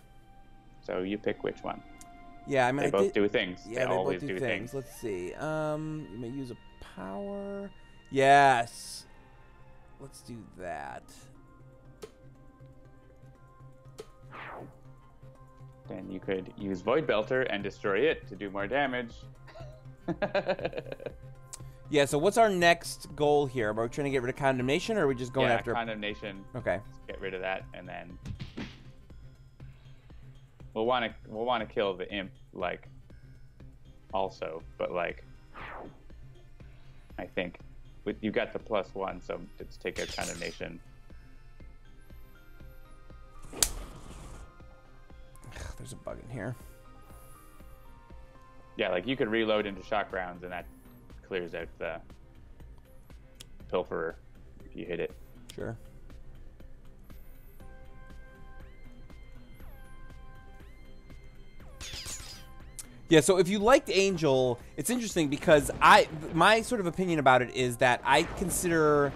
So you pick which one. Yeah, I mean, they both do things. Yeah, they always both do things. Let's see. You may use a power. Yes. Let's do that. Then you could use Void Belter and destroy it to do more damage. Yeah, so what's our next goal here? Are we trying to get rid of Condemnation, or are we just going after... Condemnation. Okay. Let's get rid of that, and then we'll want to kill the imp, like, also, but like, I think you got the +1, so let's take a Condemnation. There's a bug in here. Yeah, like you could reload into shock rounds, and that clears out the Pilferer if you hit it. Sure. Yeah, so if you liked Angel, it's interesting because my sort of opinion about it is that I consider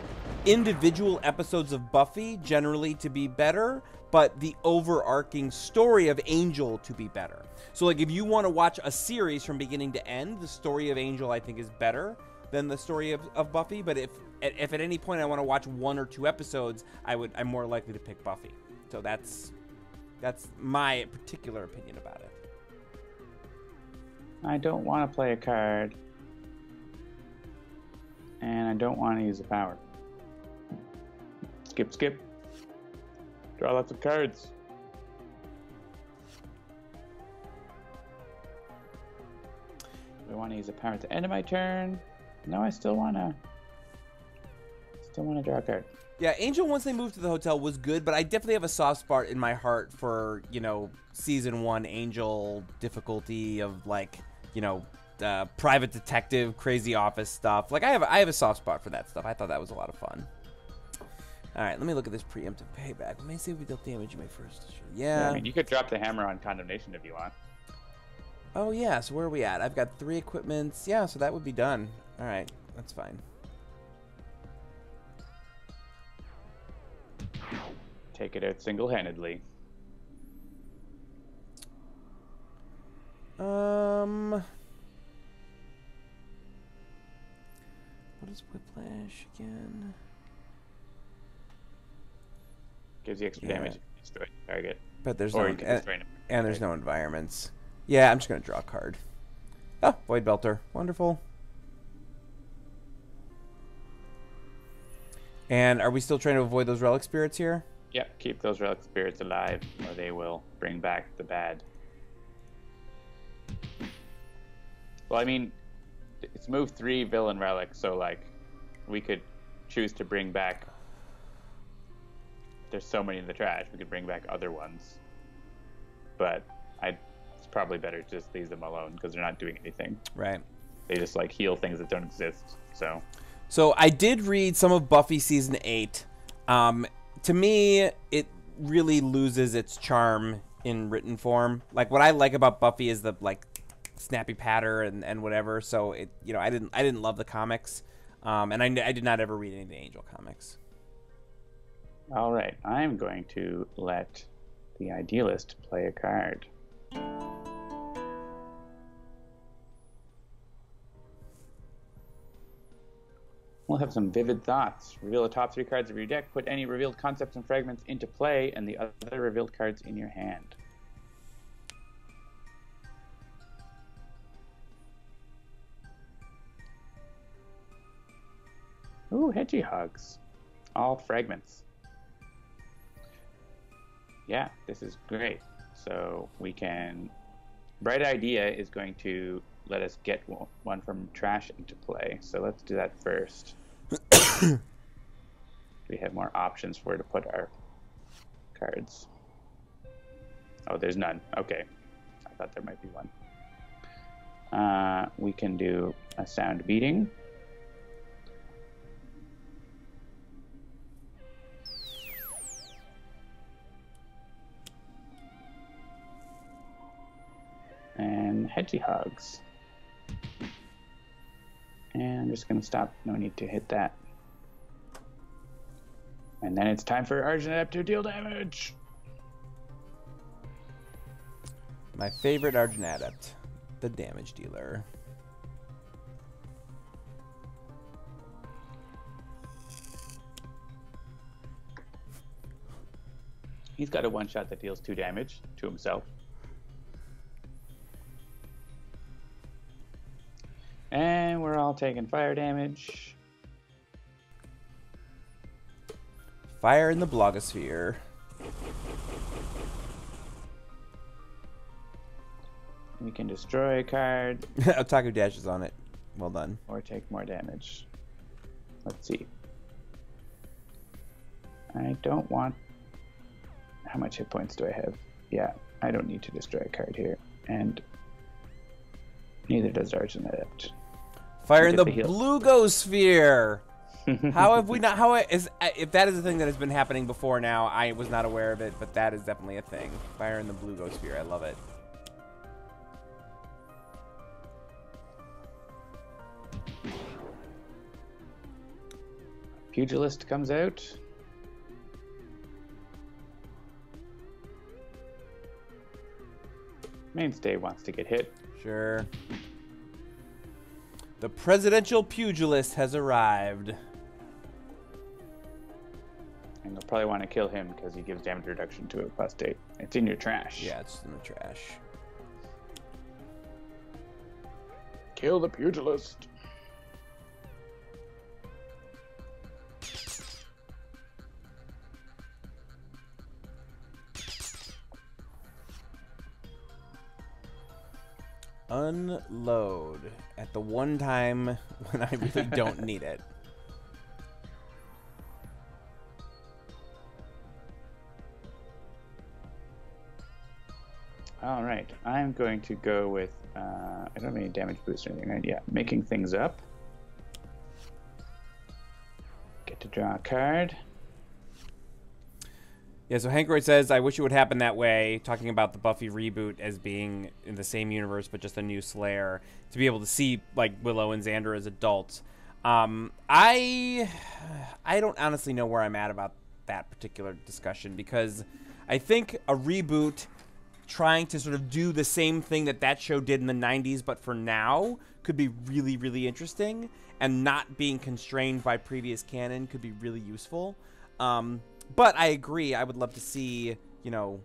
individual episodes of Buffy generally to be better, but the overarching story of Angel to be better. So like if you want to watch a series from beginning to end, the story of Angel I think is better than the story of Buffy, but if at any point I want to watch 1 or 2 episodes, I'm more likely to pick Buffy. So that's my particular opinion about it. I don't want to play a card, and I don't want to use a power. Skip. Draw lots of cards. Do I want to use a power at the end of my turn? No, I still want to draw a card. Yeah, Angel, once they moved to the hotel, was good, but I definitely have a soft spot in my heart for, season 1 Angel difficulty of, like, private detective, crazy office stuff. Like, I have a soft spot for that stuff. I thought that was a lot of fun. All right, let me look at this preemptive payback. May say we dealt damage in my first. Yeah. I mean, you could drop the hammer on Condemnation if you want. Oh, yeah, so where are we at? I've got 3 equipments. Yeah, so that would be done. All right, that's fine. Take it out single-handedly. What is Whiplash again? Gives you extra damage if you destroy the target. But there's or no... you can destroy and there's no environments. Yeah, I'm just going to draw a card. Oh, Void Belter. Wonderful. And are we still trying to avoid those relic spirits here? Yep, keep those relic spirits alive, or they will bring back the bad. Well, I mean, it's move 3 villain relics, so like, we could choose to bring back. There's so many in the trash, we could bring back other ones. But it's probably better to just leave them alone because they're not doing anything. Right. They just like heal things that don't exist. So I did read some of Buffy season 8. To me, it really loses its charm in written form. Like what I like about Buffy is the like snappy patter and whatever. So it, I didn't love the comics, and I did not ever read any of the Angel comics. All right, I'm going to let the Idealist play a card. We'll have some vivid thoughts. Reveal the top 3 cards of your deck. Put any revealed concepts and fragments into play, and the other revealed cards in your hand. Ooh, Hedgehogs. All fragments. Yeah, this is great. So we can... Bright Idea is going to let us get one from trash into play. So let's do that first. We have more options for where to put our cards. Oh, there's none. Okay. I thought there might be one. We can do a Sound Beating. And Hedgehogs. And I'm just going to stop. No need to hit that. And then it's time for Argent Adept to deal damage. My favorite Argent Adept, the damage dealer. He's got a one-shot that deals 2 damage to himself. And we're all taking fire damage. Fire in the blogosphere. We can destroy a card. Otaku dashes on it. Well done. Or take more damage. Let's see. I don't want... How much hit points do I have? Yeah, I don't need to destroy a card here. And neither does Argent Adept. Fire in the Blugosphere. How have we not? How is if that is a thing that has been happening before now? I was not aware of it, but that is definitely a thing. Fire in the Blugosphere. I love it. Pugilist comes out. Mainstay wants to get hit. Sure. The presidential pugilist has arrived. And you'll probably want to kill him because he gives damage reduction to Apostate. It's in your trash. Yeah, it's in the trash. Kill the pugilist. Unload at the one time when I really don't need it. All right, I'm going to go with, I don't have any damage boost or anything, right? Yeah, making things up. Get to draw a card. Yeah, so Hankroyd says, I wish it would happen that way, talking about the Buffy reboot as being in the same universe, but just a new Slayer, to be able to see, like, Willow and Xander as adults. I don't honestly know where I'm at about that particular discussion, because I think a reboot trying to sort of do the same thing that show did in the 90s, but for now, could be really, really interesting, and not being constrained by previous canon could be really useful. But I agree. I would love to see, you know,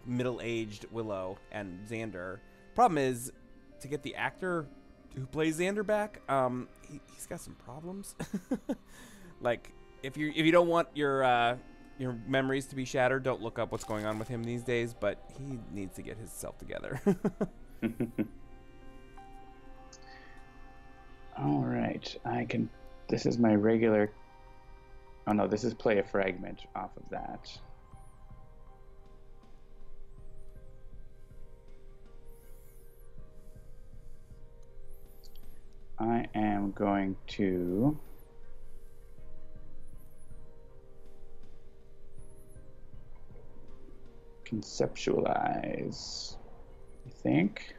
middle-aged Willow and Xander. Problem is, to get the actor who plays Xander back, he's got some problems. Like, if you don't want your memories to be shattered, don't look up what's going on with him these days. But he needs to get himself together. All right, I can. This is my regular. Oh no, this is play a fragment off of that. I am going to conceptualize, I think,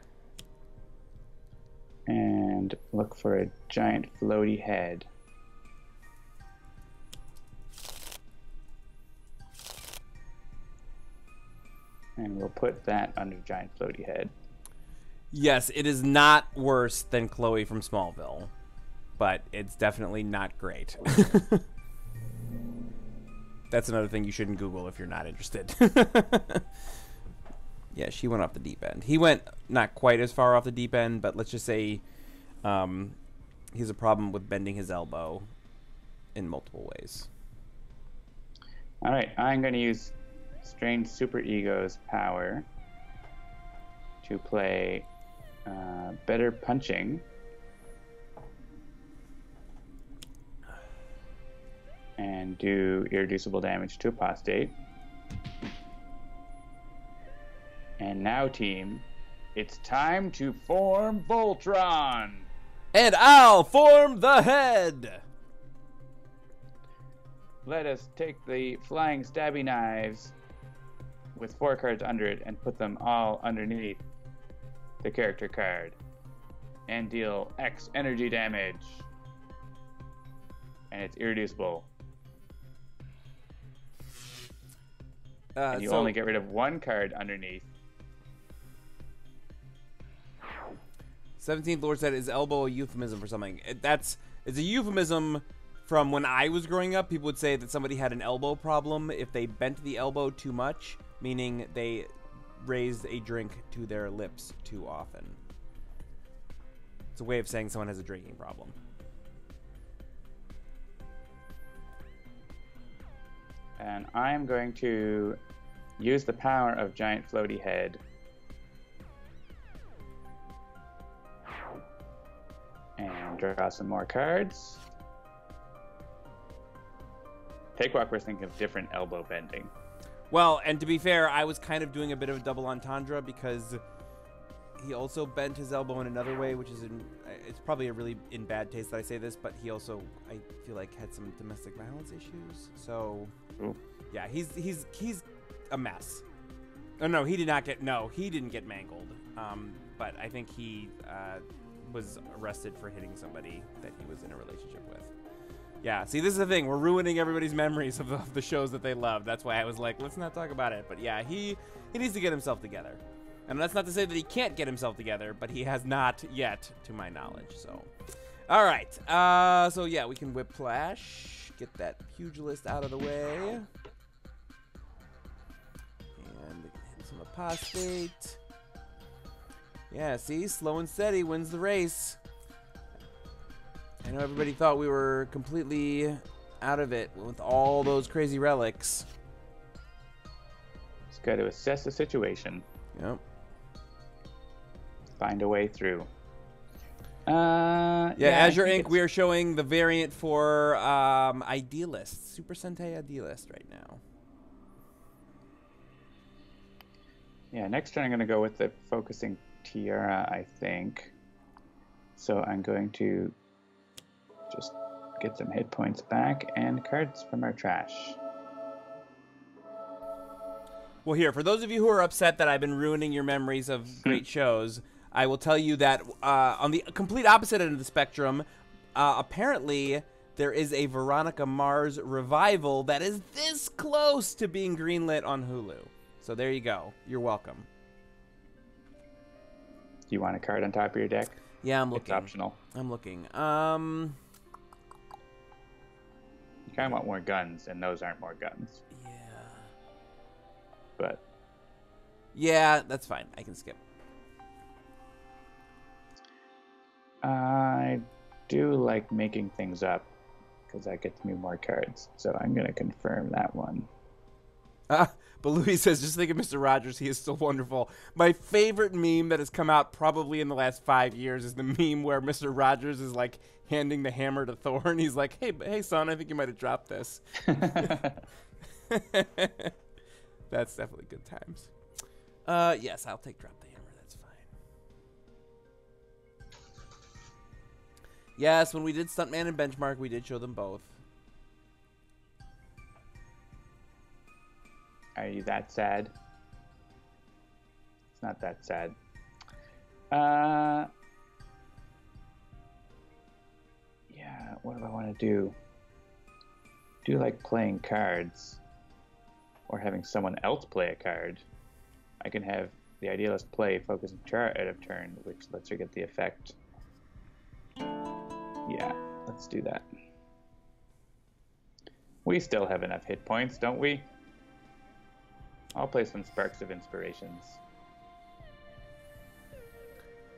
and look for a giant floaty head. And we'll put that under giant floaty head. Yes, it is not worse than Chloe from Smallville, but it's definitely not great. That's another thing you shouldn't Google if you're not interested. Yeah, she went off the deep end. He went not quite as far off the deep end, but let's just say he has a problem with bending his elbow in multiple ways. All right, I'm going to use Strange Super Ego's power to play Better Punching and do irreducible damage to Apostate. And now, team, it's time to form Voltron! And I'll form the head! Let us take the flying stabby knives with 4 cards under it and put them all underneath the character card. and deal X energy damage. And it's irreducible. And you only get rid of one card underneath. 17th Lord said, is elbow a euphemism for something? It's a euphemism from when I was growing up. People would say that somebody had an elbow problem if they bent the elbow too much, meaning they raised a drink to their lips too often. It's a way of saying someone has a drinking problem. And I'm going to use the power of Giant Floaty Head. And draw some more cards. Takewalker's thinking of different elbow bending. Well, and to be fair, I was kind of doing a bit of a double entendre because he also bent his elbow in another way, which is it's probably a really in bad taste that I say this, but he also, I feel like, had some domestic violence issues. So, Ooh. Yeah, he's a mess. Oh no, he didn't get mangled. But I think he was arrested for hitting somebody that he was in a relationship with. Yeah, see, this is the thing. We're ruining everybody's memories of the shows that they love. That's why I was like, let's not talk about it. But yeah, he needs to get himself together. And that's not to say that he can't get himself together, but he has not yet, to my knowledge. So, all right. So yeah, we can Whiplash, get that Pugilist out of the way, and hit some Apostate. Yeah, see, slow and steady wins the race. I know everybody thought we were completely out of it with all those crazy relics. Just got to assess the situation. Yep. Find a way through. Yeah, Azure Inc. We are showing the variant for Idealist, Super Sentai Idealist right now. Yeah, next turn I'm going to go with the Focusing Tiara, I think. So I'm going to just get some hit points back and cards from our trash. Well, here, for those of you who are upset that I've been ruining your memories of great shows, I will tell you that on the complete opposite end of the spectrum, apparently there is a Veronica Mars revival that is this close to being greenlit on Hulu. So there you go. You're welcome. Do you want a card on top of your deck? Yeah, I'm looking. It's optional. I'm looking. You kind of want more guns, and those aren't more guns. Yeah. But yeah, that's fine. I can skip. I do like making things up because that gets me more cards. So I'm going to confirm that one. But Louis says, just think of Mr. Rogers. He is still wonderful. My favorite meme that has come out probably in the last 5 years is the meme where Mr. Rogers is like handing the hammer to Thor, and he's like, hey, son, I think you might have dropped this. That's definitely good times. Yes, I'll take drop the hammer. That's fine. Yes, when we did Stuntman and Benchmark, we did show them both. Are you that sad? It's not that sad. Yeah, what do I want to do? Do you like playing cards or having someone else play a card? I can have the Idealist play Focusing Chart out of turn, which lets her get the effect. Yeah, let's do that. We still have enough hit points, don't we? I'll play some Sparks of Inspirations.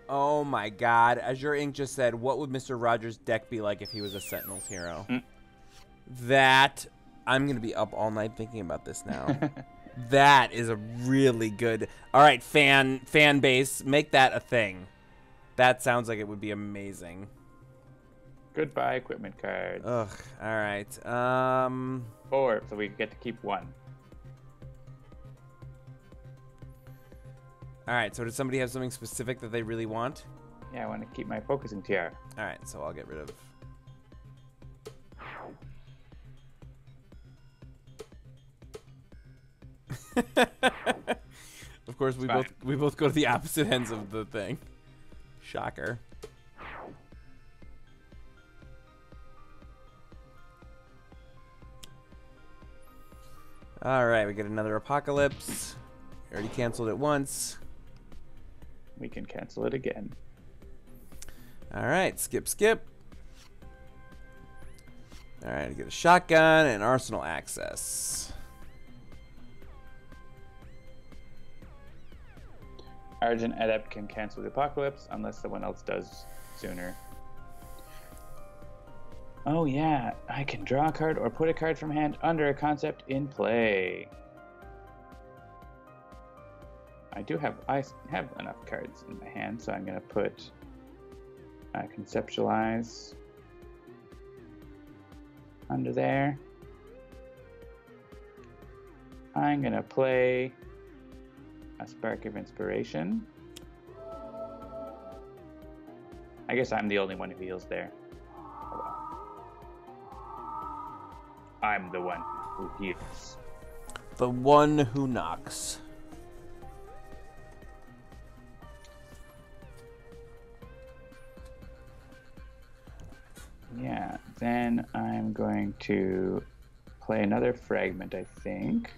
Oh my god. Azure Inc. just said, what would Mr. Rogers' deck be like if he was a Sentinels hero? That, I'm going to be up all night thinking about this now. That is a really good... All right, fan base, make that a thing. That sounds like it would be amazing. Goodbye, equipment cards. Ugh, all right. 4, so we get to keep 1. All right, so does somebody have something specific that they really want? Yeah, I want to keep my Focusing Tiara. All right, so I'll get rid of... Of course, we both go to the opposite ends of the thing. Shocker. Alright, we get another Apocalypse. Already canceled it once. We can cancel it again. Alright, skip, skip. Alright, get a shotgun and arsenal access. Argent Adept can cancel the Apocalypse unless someone else does sooner. Oh yeah, I can draw a card or put a card from hand under a concept in play. I have enough cards in my hand, so I'm gonna put Conceptualize under there. I'm gonna play a Spark of Inspiration. I guess I'm the only one who heals there. Oh, well. I'm the one who heals. The one who knocks. Yeah, then I'm going to play another fragment, I think.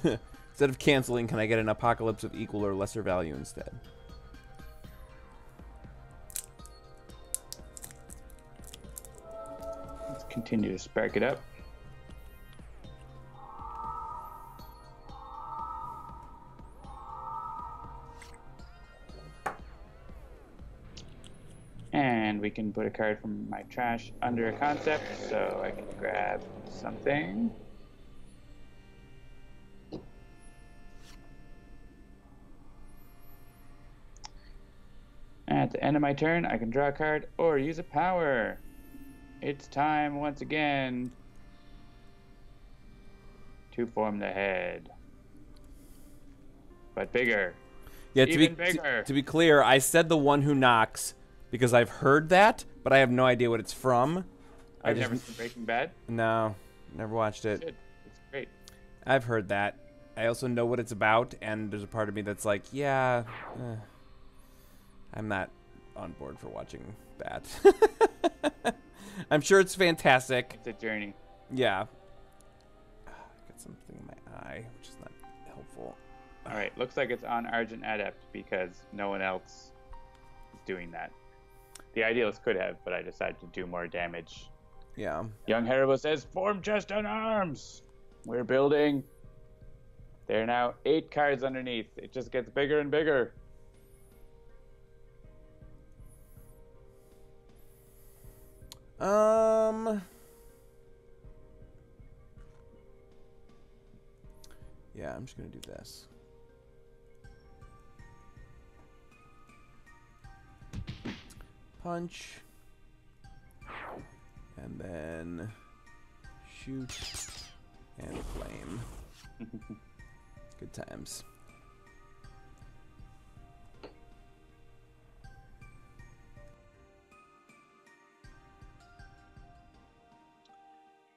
Instead of canceling, can I get an Apocalypse of equal or lesser value instead? Let's continue to spark it up. And we can put a card from my trash under a concept, so I can grab something. At the end of my turn, I can draw a card or use a power. It's time once again to form the head. But bigger. Yeah, Even bigger. To be clear, I said the one who knocks because I've heard that, but I have no idea what it's from. I've never seen Breaking Bad. No, never watched it. It's great. I've heard that. I also know what it's about, and there's a part of me that's like, yeah, I'm not on board for watching that. I'm sure it's fantastic. It's a journey. Yeah. I got something in my eye, which is not helpful. All right, looks like it's on Argent Adept because no one else is doing that. The Idealist could have, but I decided to do more damage. Yeah. Young Haribo says, form chest and arms. We're building. There are now 8 cards underneath. It just gets bigger and bigger. Yeah, I'm just gonna do this. Punch. And then shoot and flame. Good times.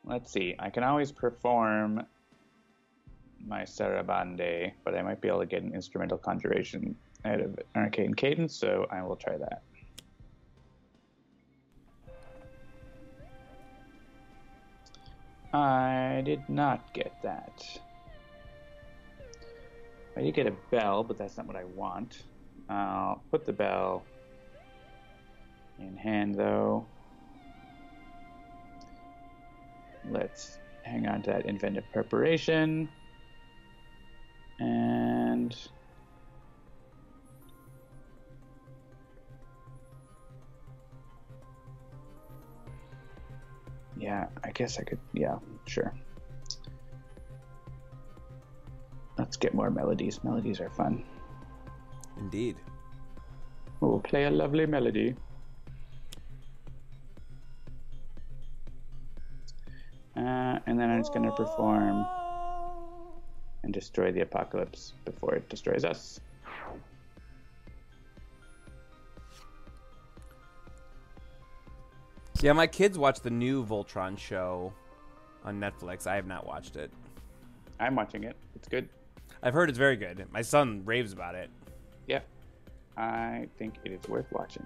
Let's see. I can always perform my Sarabande, but I might be able to get an instrumental conjuration out of Arcane Cadence, so I will try that. I did not get that. I did get a bell, but that's not what I want. I'll put the bell in hand, though. Let's hang on to that inventive preparation. And yeah, I guess I could, yeah, sure. Let's get more melodies. Melodies are fun. Indeed. We'll play a lovely melody. And then I'm just going to perform and destroy the Apocalypse before it destroys us. Yeah, my kids watch the new Voltron show on Netflix. I have not watched it. I'm watching it. It's good. I've heard it's very good. My son raves about it. Yeah. I think it is worth watching.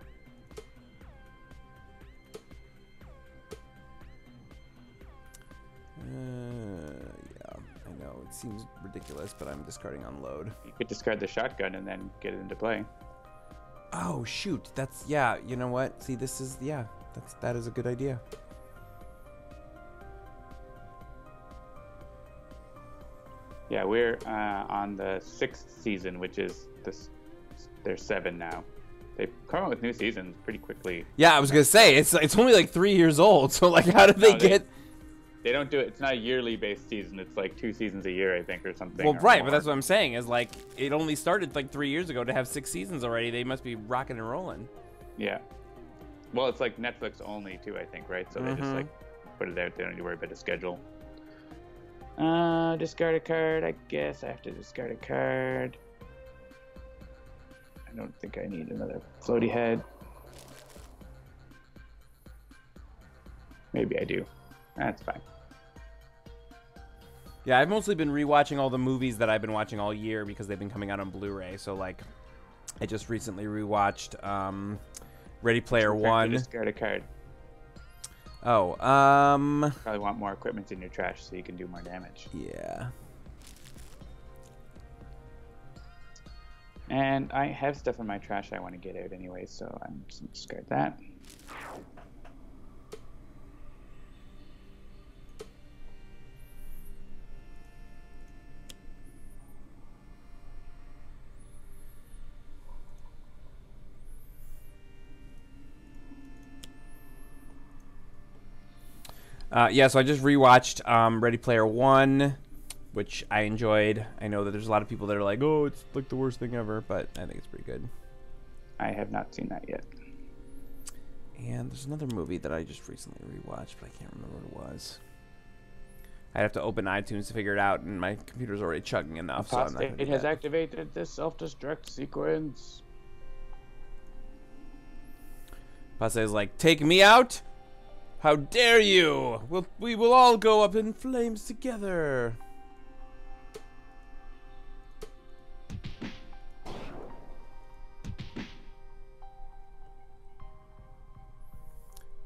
it seems ridiculous, but I'm discarding Unload. You could discard the shotgun and then get it into play. Oh, shoot. That's, yeah, you know what? See, this is, yeah, that is a good idea. Yeah, we're on the 6th season, which is this. There's 7 now. They come out with new seasons pretty quickly. Yeah, I was gonna say it's only like 3 years old. So like, how did they get? They don't do it. It's not a yearly based season. It's like 2 seasons a year, I think, or something. Well, or right, more. but that's what I'm saying is like it only started like 3 years ago to have 6 seasons already. They must be rocking and rolling. Yeah. Well, it's like Netflix only too, I think, right? So they just like put it out. They don't need to worry about the schedule. Discard a card. I guess I have to discard a card. I don't think I need another floaty head. Maybe I do. That's fine. Yeah, I've mostly been rewatching all the movies that I've been watching all year because they've been coming out on Blu-ray. So like, I just recently rewatched Ready Player One. Discard a card. Oh, Probably want more equipment in your trash so you can do more damage. Yeah. And I have stuff in my trash I want to get out anyway, so I'm just going to discard that. Yeah, so I just rewatched Ready Player One, which I enjoyed. I know that there's a lot of people that are like, oh, it's like the worst thing ever, but I think it's pretty good. I have not seen that yet. And there's another movie that I just recently rewatched, but I can't remember what it was. I'd have to open iTunes to figure it out, and my computer's already chugging enough. Apostate, it has activated this self-destruct sequence. Apostate is like, take me out? How dare you? We will all go up in flames together.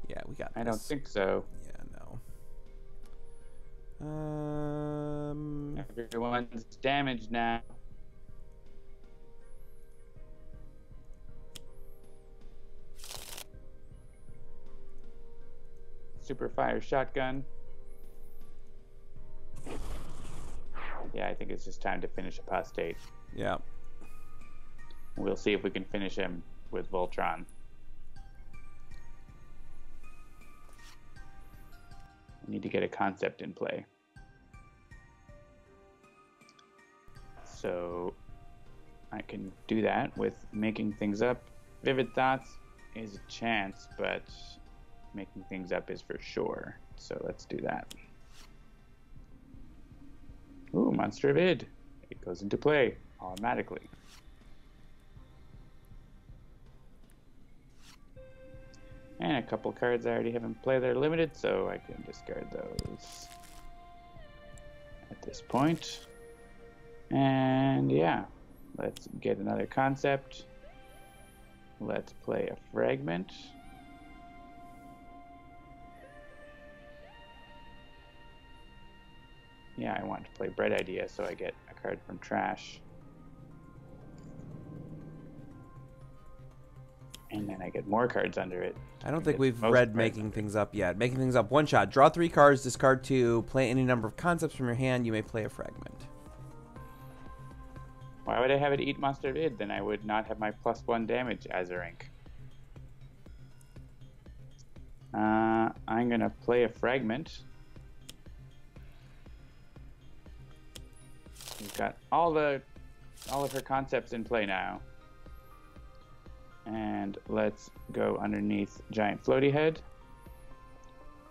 Yeah, we got this. I don't think so. Yeah, no. Everyone's damaged now. Super fire shotgun. Yeah, I think it's just time to finish Apostate. Yeah. We'll see if we can finish him with Voltron. We need to get a concept in play. So I can do that with making things up. Vivid Thoughts is a chance, but making things up is for sure. So let's do that. Ooh, Monster of Id. It goes into play automatically. And a couple cards I already have in play that are limited, so I can discard those at this point. And yeah, let's get another concept. Let's play a fragment. Yeah, I want to play Bread Idea, so I get a card from trash. And then I get more cards under it. I don't think we've read Making Things Up yet. Making Things Up, one shot. Draw 3 cards, discard 2, play any number of concepts from your hand. You may play a fragment. Why would I have it eat Monster of Id? Then I would not have my +1 damage Azurink. I'm going to play a fragment. We've got all of her concepts in play now. And let's go underneath Giant Floaty Head.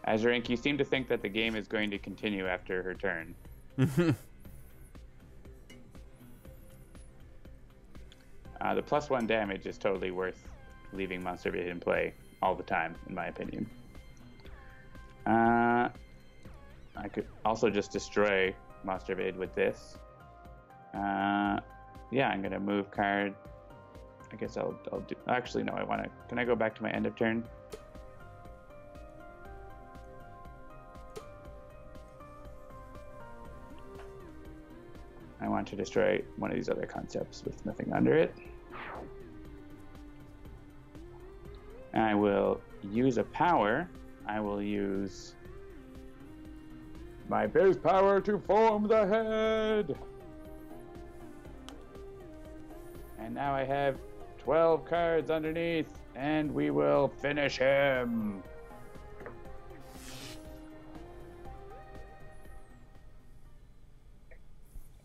Azurink, you seem to think that the game is going to continue after her turn. The +1 damage is totally worth leaving Monster of Id in play all the time, in my opinion. I could also just destroy Monster of Id with this. Yeah, I'm gonna move card. I guess I'll do. Actually, no. Can I go back to my end of turn? I want to destroy one of these other concepts with nothing under it. I will use a power. I will use my base power to form the head. And now I have 12 cards underneath, and we will finish him.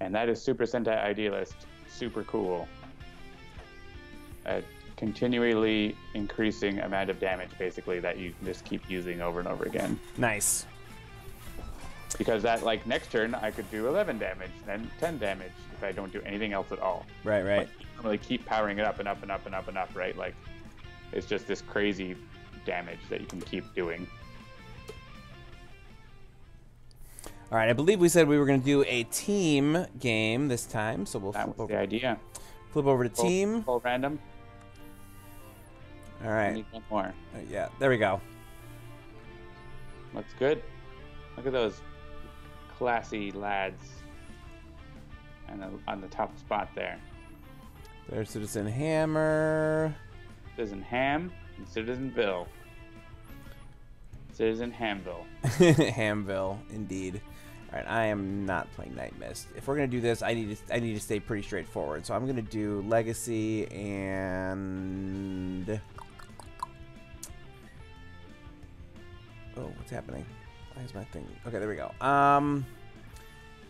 And that is Super Sentai Idealist. Super cool. A continually increasing amount of damage, basically, that you just keep using over and over again. Nice. Because that, like, next turn, I could do 11 damage, then 10 damage if I don't do anything else at all. Right. Like, you normally keep powering it up and up and up and up and up, right? Like, it's just this crazy damage that you can keep doing. All right, I believe we said we were going to do a team game this time, so we'll That was the idea. Flip over to team. Full random. All right. I need one more. Yeah, there we go. Looks good. Look at those classy lads and on the top spot there. There's Citizen Hammer. Citizen Ham and Citizen Bill. Citizen Hamvil. Hamvil, indeed. All right, I am not playing Night Mist. If we're gonna do this, I need to stay pretty straightforward. So I'm gonna do Legacy and oh, what's happening? Why is my thing? Okay, there we go.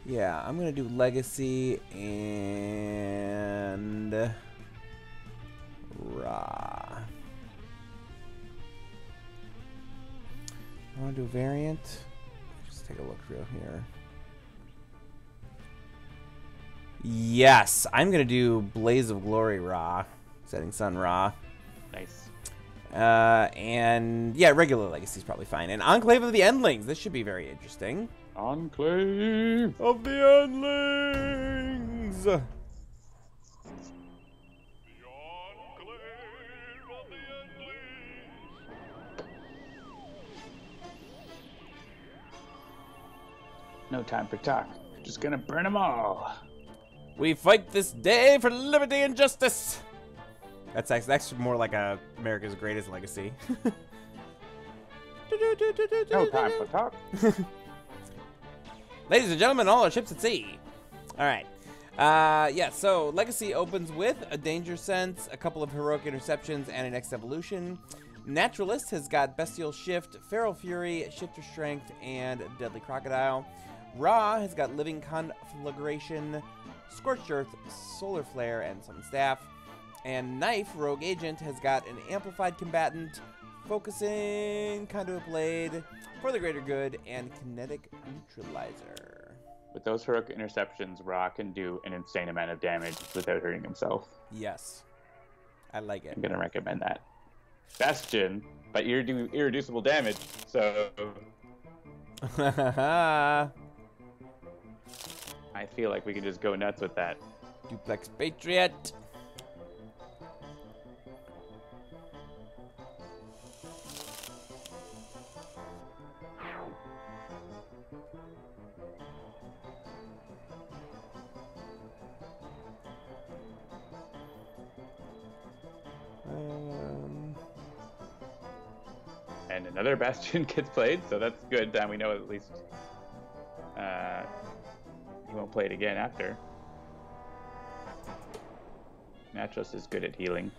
Yeah, I'm gonna do Legacy and Ra. I want to do a variant. Just take a look real here. Yes, I'm gonna do Blaze of Glory Ra, Setting Sun Ra. Nice. And yeah, regular Legacy is probably fine. And Enclave of the Endlings. This should be very interesting. Enclave of the Endlings. No time for talk. Just gonna burn them all. We fight this day for liberty and justice. That's more like a America's Greatest Legacy. No time for talk. Ladies and gentlemen, all our ships at sea. All right. Yeah, so Legacy opens with a Danger Sense, a couple of Heroic Interceptions, and an Next Evolution. Naturalist has got Bestial Shift, Feral Fury, Shifter Strength, and Deadly Crocodile. Ra has got Living Conflagration, Scorched Earth, Solar Flare, and Summon Staff. And KNYFE, Rogue Agent, has got an Amplified Combatant, Focusing, Conduit Blade, For the Greater Good, and Kinetic Neutralizer. With those heroic interceptions, Ra can do an insane amount of damage without hurting himself. Yes. I like it. I'm going to recommend that. Bastion, but you're doing irreducible damage, so... I feel like we can just go nuts with that. Duplex Patriot. And another Bastion gets played, so that's good. Then we know at least he won't play it again after. Naturalist is good at healing.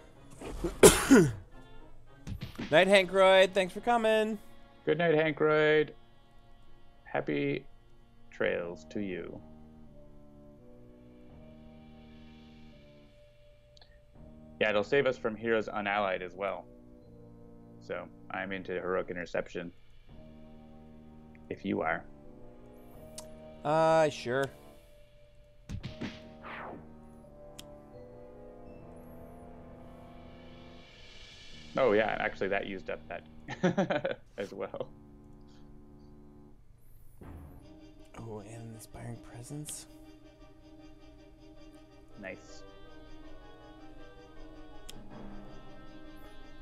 Night, Hankroyd. Thanks for coming. Good night, Hankroyd. Happy trails to you. Yeah, it'll save us from Heroes Unallied as well. So I'm into Heroic Interception. If you are. Sure. Oh yeah, actually that used up that as well. Oh, and an Inspiring Presence. Nice.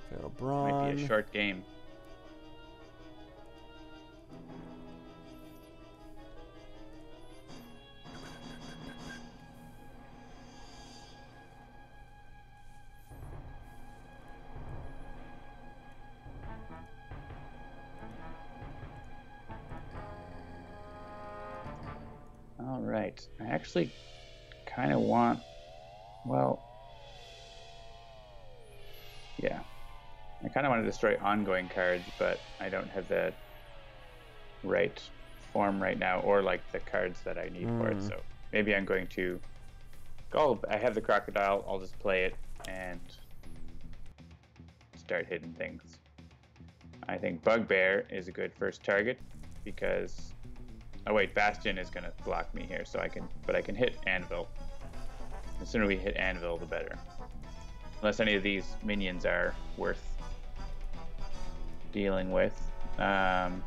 Feral Brawn. Might be a short game. All right. I actually kind of want... Well... Yeah. I kind of want to destroy ongoing cards, but I don't have the right form right now, or like the cards that I need for it. So maybe I'm going to go. I have the crocodile. I'll just play it and start hitting things. I think Bugbear is a good first target because... Oh wait, Bastion is going to block me here, so I can hit Anvil. The sooner we hit Anvil, the better. Unless any of these minions are worth dealing with. Heartbreaker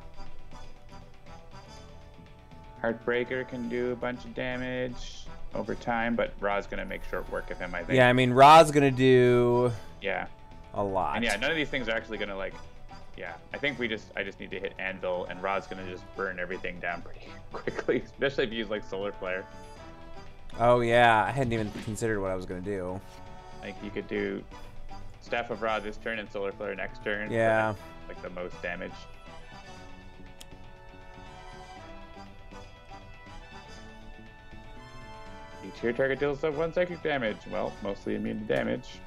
can do a bunch of damage over time, but Ra's gonna make short work of him, I think. Yeah, I mean, Ra's gonna do a lot. And yeah, none of these things are actually gonna like... Yeah, I think I just need to hit Anvil, and Ra's gonna just burn everything down pretty quickly, especially if you use like Solar Flare. Oh yeah, I hadn't even considered what I was gonna do. Like you could do Staff of Ra this turn and Solar Flare next turn. Yeah. Like the most damage. Each your target deals 1 psychic damage. Well, mostly immune to damage.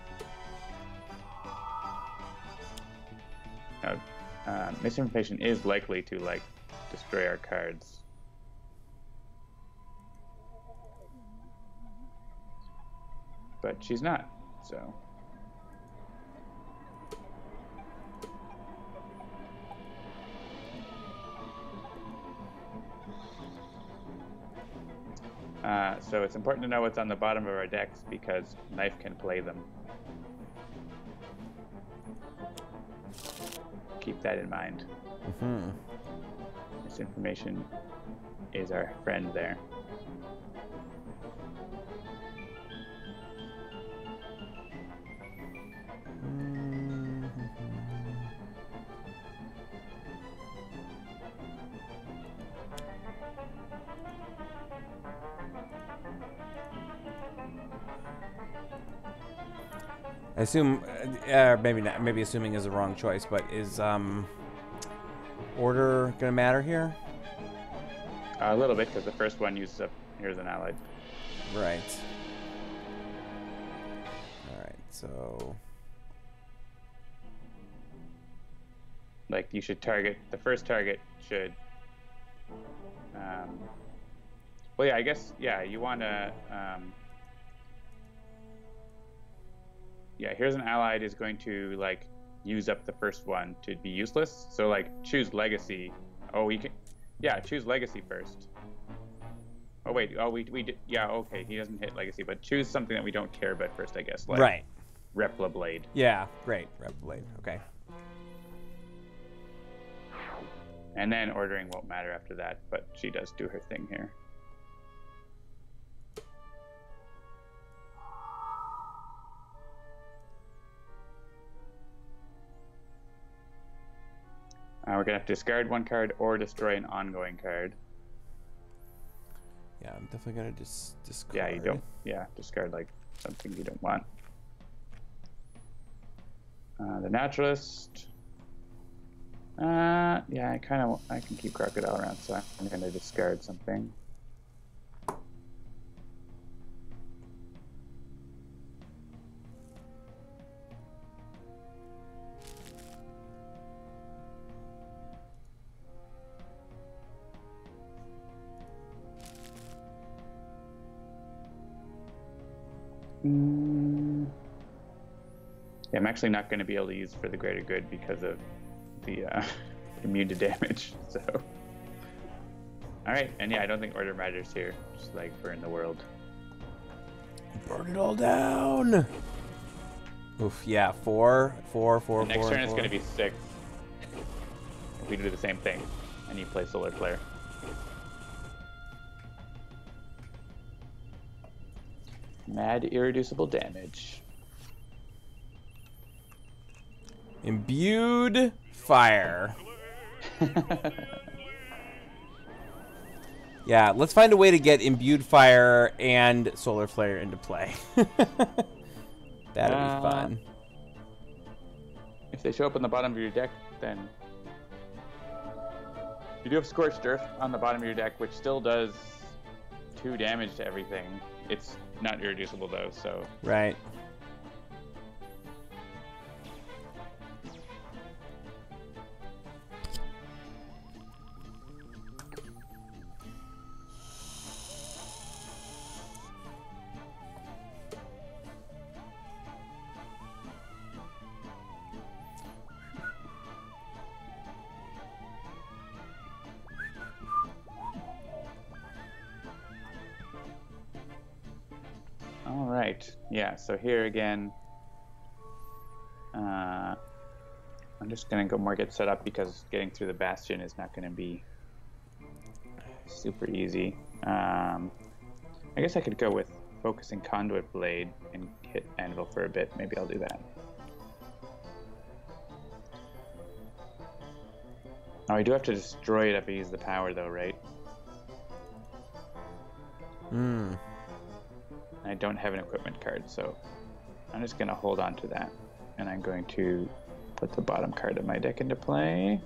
Now, misinformation is likely to like destroy our cards. But she's not, so. So it's important to know what's on the bottom of our decks because KNYFE can play them. Keep that in mind. This information is our friend there. I assume, maybe not. Maybe assuming is the wrong choice, but is order gonna matter here? A little bit, because the first one uses up. Here's an allied. Right. All right. So, like, you should target the first target. Should. Well, yeah. I guess. Yeah. You want to. Yeah, here's an allied is going to like use up the first one to be useless. So like choose legacy. Oh, we can. Yeah, choose legacy first. Oh wait. Oh, we did. Yeah. Okay. He doesn't hit legacy, but choose something that we don't care about first, I guess. Like right. Repla Blade. Yeah. Great. Repla Blade. Okay. And then ordering won't matter after that, but she does do her thing here. We're going to have to discard one card or destroy an ongoing card. Yeah, I'm definitely going to discard. Yeah, you don't. Yeah, discard like something you don't want. The Naturalist. Yeah, I can keep Crocodile around, so I'm going to discard something. Yeah, I'm actually not going to be able to use for the greater good because of the immune to damage. So, all right, and yeah, I don't think order matters here. Just like burn the world. Burn it all down. Oof. Yeah, four. The next turn is going to be 6. If we do the same thing, and you play Solar Flare. Mad irreducible damage. Imbued fire. Yeah, let's find a way to get imbued fire and solar flare into play. That'd be fun. If they show up on the bottom of your deck, then you do have Scorched Earth on the bottom of your deck, which still does 2 damage to everything. It's not irreducible though, so. Right. All right. Yeah. So here again, I'm just gonna go more get set up because getting through the bastion is not gonna be super easy. I guess I could go with focusing conduit blade and hit anvil for a bit. Maybe I'll do that. Oh, I do have to destroy it if I use the power, though, right? Hmm. I don't have an equipment card, so I'm just going to hold on to that. And I'm going to put the bottom card of my deck into play,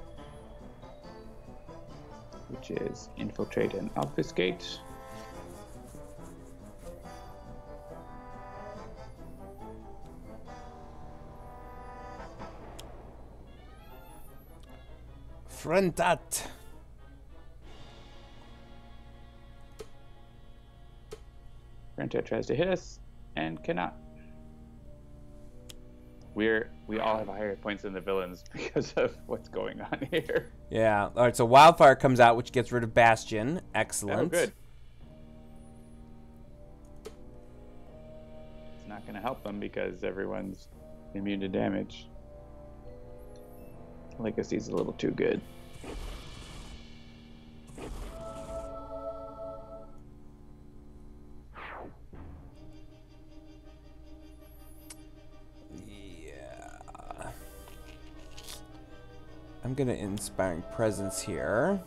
which is Infiltrate and Obfuscate. Frentat. Frentat tries to hit us and cannot. We all have higher points than the villains because of what's going on here. Yeah. All right. So Wildfire comes out, which gets rid of Bastion. Excellent. Oh, good. It's not going to help them because everyone's immune to damage. Legacy's a little too good. I'm gonna Inspiring Presence here.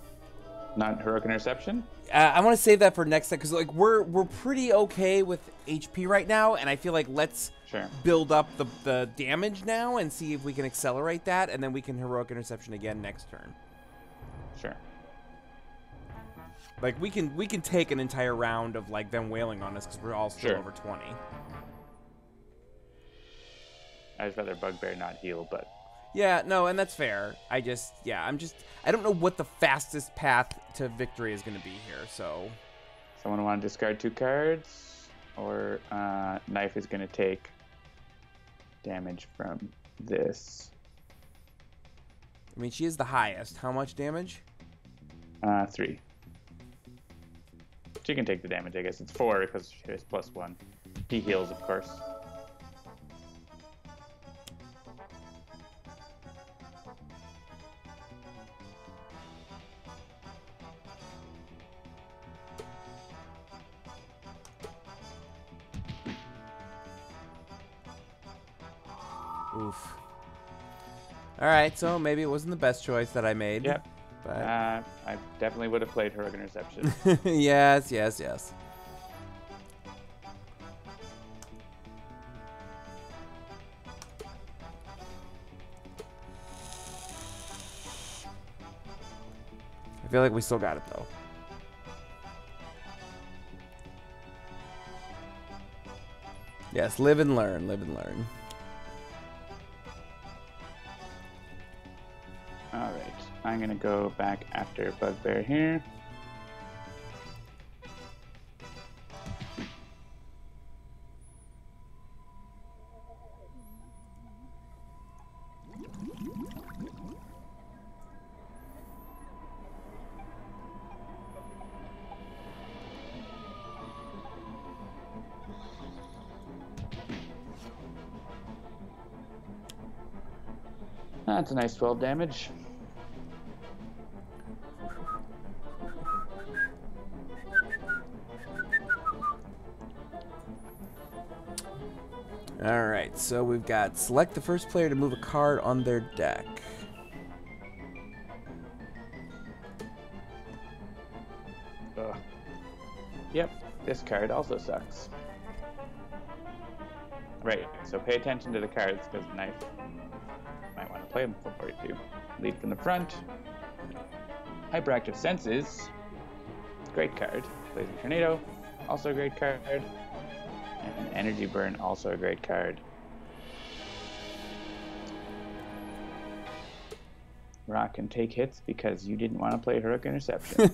Not Heroic Interception? I want to save that for next time because like we're pretty okay with HP right now, and I feel like let's build up the damage now and see if we can accelerate that, and then we can Heroic Interception again next turn. Sure. Like we can take an entire round of like them wailing on us because we're all still over 20. I'd just rather Bugbear not heal, but. Yeah, no, and that's fair. I don't know what the fastest path to victory is going to be here, so. Someone want to discard 2 cards, or KNYFE is going to take damage from this. I mean, she is the highest. How much damage? 3. She can take the damage, I guess. It's 4 because she has +1. He heals, of course. Oof. All right, so maybe it wasn't the best choice that I made. Yep. But I definitely would have played Heroic Interception. yes, yes, yes. I feel like we still got it, though. Yes, live and learn, live and learn. Alright, I'm going to go back after Bugbear here. That's a nice 12 damage. Alright, so we've got select the first player to move a card on their deck. Ugh. Yep, this card also sucks. Right, so pay attention to the cards because KNYFE might want to play them before you do. Lead from the front. Hyperactive Senses. great card. Blazing Tornado, also a great card. And Energy Burn, also a great card. Rock can take hits because you didn't want to play Heroic Interception.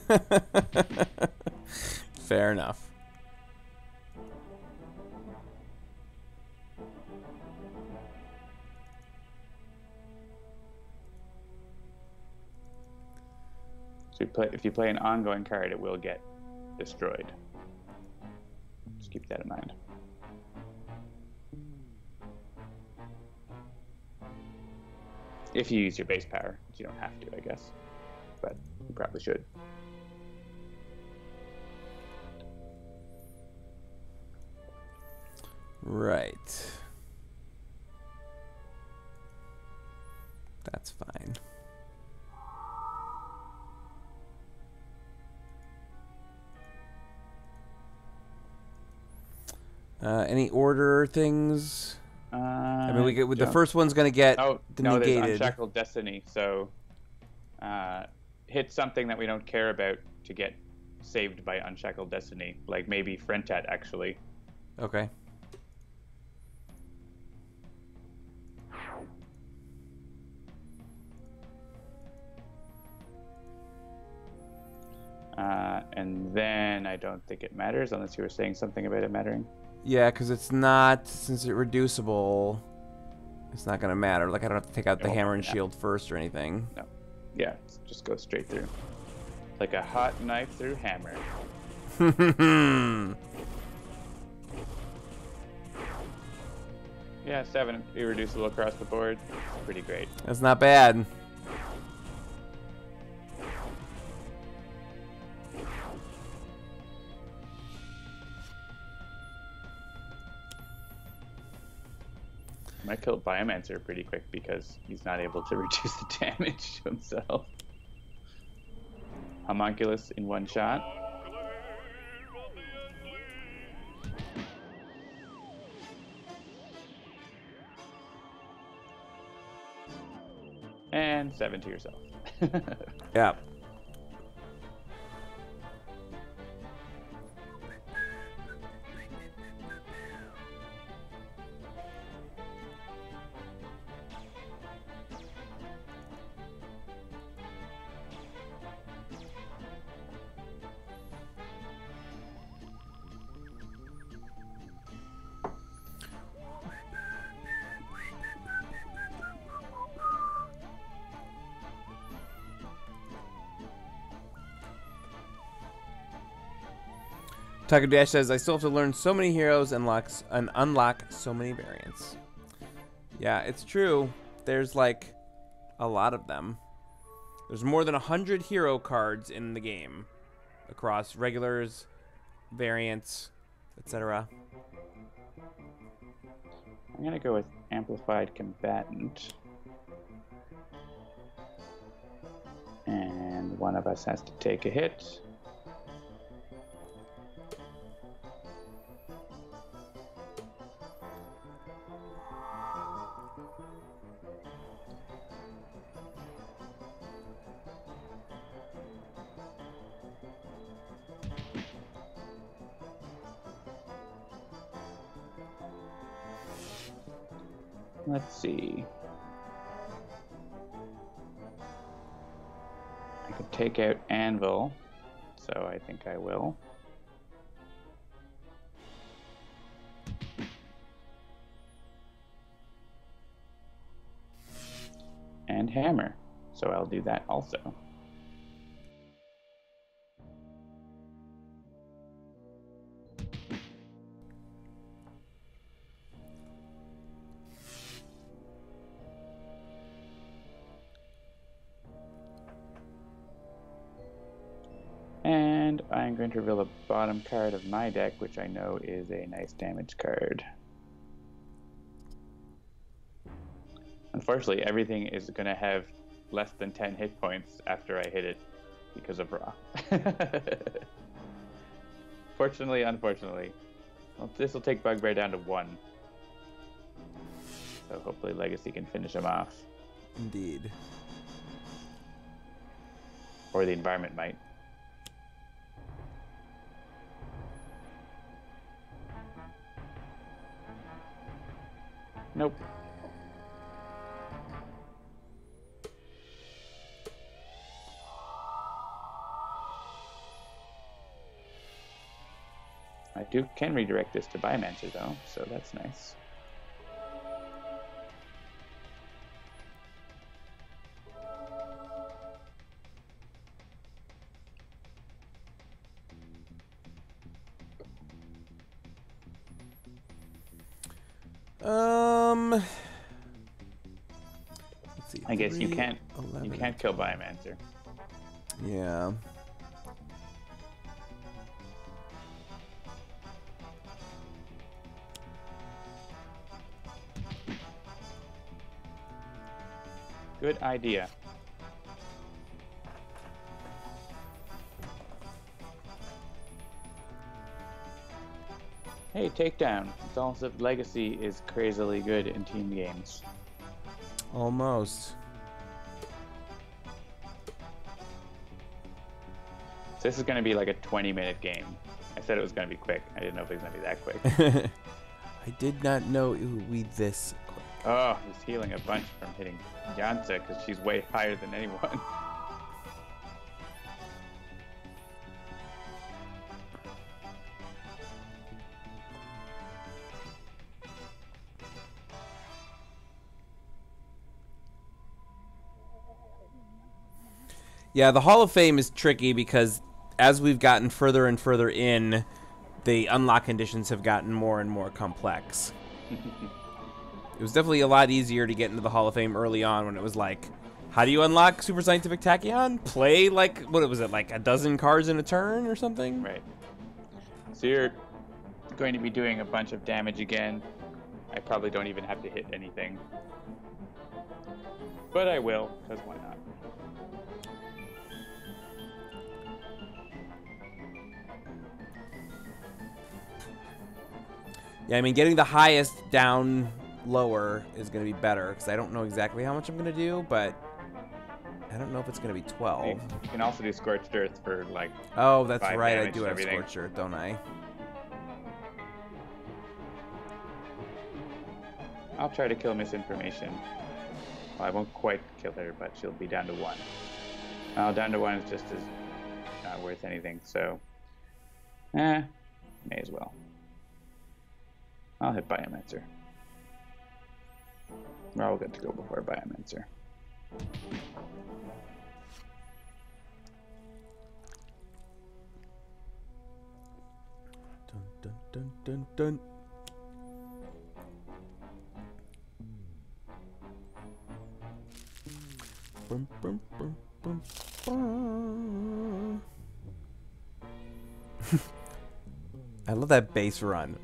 Fair enough. So if you play an ongoing card, it will get destroyed. Just keep that in mind. If you use your base power, which you don't have to, I guess. But you probably should. Right. That's fine. Any order things? I mean, we get with the first one's gonna get negated. There's Unshackled Destiny. So, hit something that we don't care about to get saved by Unshackled Destiny, like maybe Frentat actually. Okay. And then I don't think it matters unless you were saying something about it mattering. Yeah, because it's not, since it's reducible, it's not going to matter. Like, I don't have to take out the hammer and shield first or anything. No. Yeah, just go straight through. Like a hot knife through hammer. Yeah, 7 irreducible across the board. It's pretty great. That's not bad. Might kill Biomancer pretty quick because he's not able to reduce the damage to himself. Homunculus in one shot. And 7 to yourself. Yeah. Taco Dash says, I still have to learn so many heroes and unlock so many variants. Yeah, it's true. There's like a lot of them. There's more than 100 hero cards in the game across regulars, variants, etc. I'm going to go with Amplified Combatant. And one of us has to take a hit. Let's see. I could take out Anvil, so I think I will. And Hammer, so I'll do that also. And I'm going to reveal the bottom card of my deck, which I know is a nice damage card. Unfortunately, everything is going to have less than 10 hit points after I hit it because of Raw. Fortunately, unfortunately. Well, this will take Bugbear down to 1. So hopefully Legacy can finish him off. Indeed. Or the environment might. Nope. Can redirect this to Biomaner though, so that's nice. Let's see. I guess 3, you can't 11. you can't kill Biomaner. Yeah. Good idea. Hey, takedown. It's also Legacy is crazily good in team games. Almost. So this is going to be like a 20-minute game. I said it was going to be quick. I didn't know if it was going to be that quick. I did not know it would be this quick. Oh, he's healing a bunch from hitting Jansa because she's way higher than anyone. Yeah, the Hall of Fame is tricky because as we've gotten further and further in, the unlock conditions have gotten more and more complex. It was definitely a lot easier to get into the Hall of Fame early on when it was like, how do you unlock Super Scientific Tachyon? Play like, what was it, like a dozen cards in a turn or something? Right. So you're going to be doing a bunch of damage again. I probably don't even have to hit anything. But I will, because why not? Yeah, I mean, getting the highest down lower is going to be better because I don't know exactly how much I'm going to do, but I don't know if it's going to be 12. You can also do Scorched Earth for like. Oh, that's 5 right. I damage do and have everything. Scorched Earth, don't I? I'll try to kill Misinformation. Well, I won't quite kill her, but she'll be down to 1. Down to 1 is just as not worth anything, so. May as well. I'll hit Biomaner. We're all good to go before Biomaner. Dun, dun, dun, dun, dun. Bum, bum, bum, bum, bum. I love that bass run.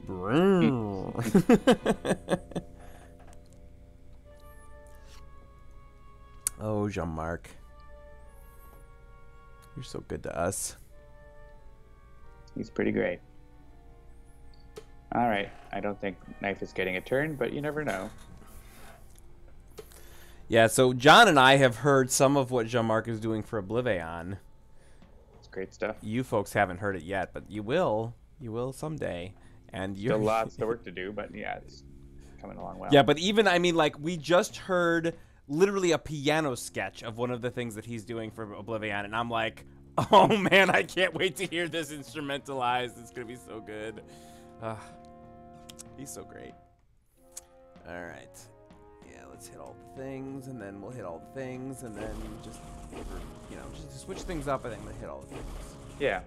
Oh, Jean-Marc. You're so good to us. He's pretty great. Alright, I don't think KNYFE is getting a turn, but you never know. Yeah, so John and I have heard some of what Jean-Marc is doing for Oblivion. It's great stuff. You folks haven't heard it yet, but you will. You will someday. And you're Still lots of work to do, but yeah, it's coming along well. Yeah, but even, I mean, like, we just heard literally a piano sketch of one of the things that he's doing for Oblivion, and I'm like, oh man, I can't wait to hear this instrumentalized. It's gonna be so good. He's so great. All right. Yeah, let's hit all the things, and then we'll hit all the things, and then just, you know, just switch things up, and then we'll hit all the things. Yeah.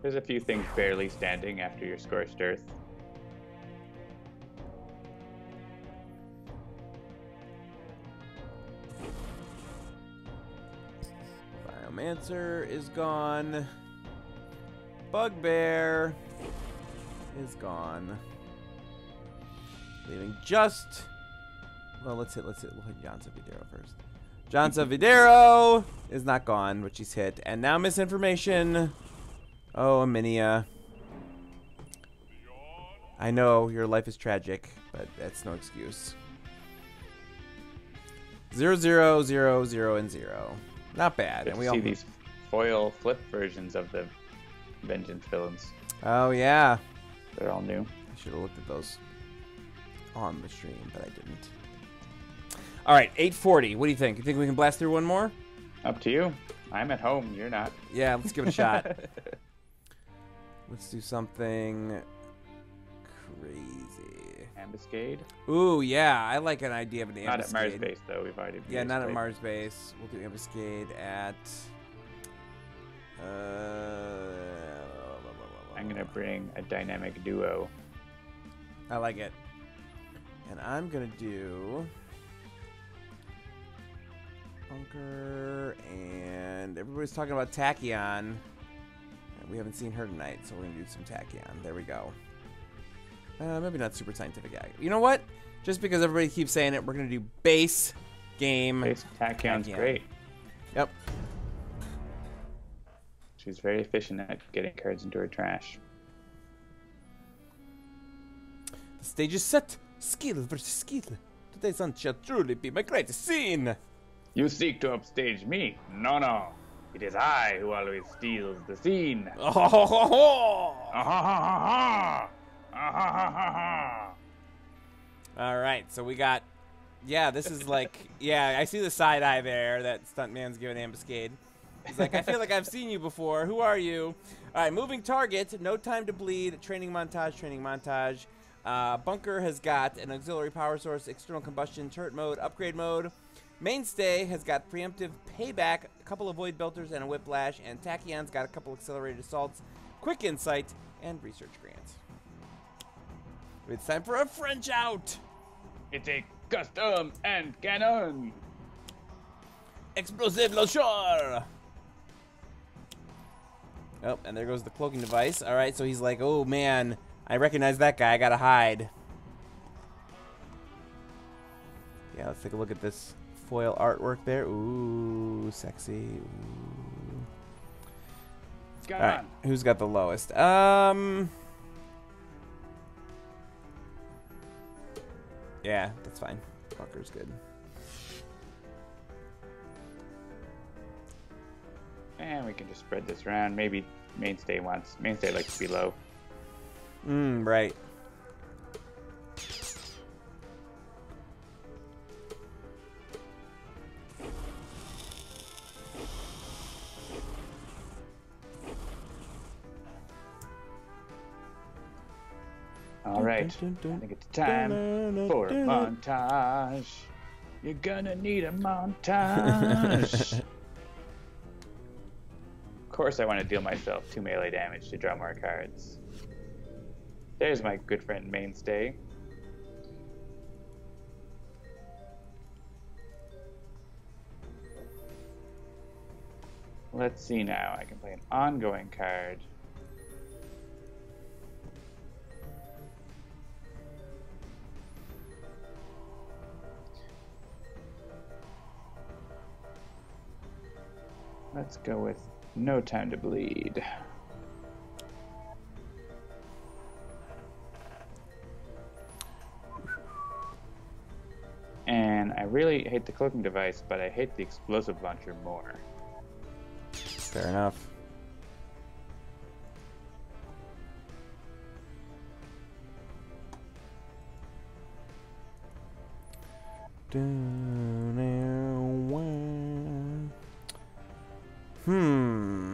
There's a few things barely standing after your Scorched Earth. Biomancer is gone. Bugbear is gone. Leaving just... Well, we'll hit Jansa Videro first. Jansa Videro is not gone, but she's hit. And now Misinformation. Oh, Aminia. I know, your life is tragic, but that's no excuse. 0, 0, 0, 0, and 0. Not bad. Good And we to all see these foil flip versions of the Vengeance villains. Oh, yeah. They're all new. I should have looked at those. on the stream, but I didn't. All right, 8:40. What do you think? You think we can blast through one more? Up to you. I'm at home. You're not. Yeah, let's give it a shot. Let's do something crazy. Ambuscade? Ooh, yeah. I like an idea of an ambuscade. Not at Mars base, though. We've already... Yeah, not at Mars base. We'll do ambuscade at... I'm going to bring a dynamic duo. I like it. And I'm going to do... Bunker, and everybody's talking about Tachyon. We haven't seen her tonight, so we're going to do some Tachyon. There we go. Maybe not super scientific. You know what? Just because everybody keeps saying it, we're going to do base game. Base Tachyon's great. Yep. She's very efficient at getting cards into her trash. The stage is set. Skill versus skill. Today's hunt shall truly be my greatest scene. You seek to upstage me? No, no. It is I who always steals the scene. Oh, ho, ho, ho. All right, so we got... Yeah, this is like... Yeah, I see the side eye there that Stuntman's giving Ambuscade. He's like, I feel like I've seen you before. Who are you? All right, moving target. No time to bleed. Training montage, training montage. Bunker has got an auxiliary power source, external combustion, turret mode, upgrade mode. Mainstay has got preemptive payback, a couple of void belters, and a whiplash. And Tachyon's got a couple accelerated assaults, quick insight, and research grants. It's time for a French out. It's a custom and cannon. Explosive launcher. Oh, and there goes the cloaking device. All right, so he's like, oh man, I recognize that guy. I gotta hide. Yeah, let's take a look at this foil artwork there. Ooh, sexy. Ooh. All right, who's got the lowest? Yeah, that's fine. Bunker's good. And we can just spread this around. Maybe Mainstay likes to be low. Right. All right, I think it's time for a montage. You're gonna need a montage. Of course I want to deal myself 2 melee damage to draw more cards. There's my good friend Mainstay. Let's see now. I can play an ongoing card. Let's go with No Time to Bleed. And I really hate the cloaking device, but I hate the explosive launcher more. Fair enough.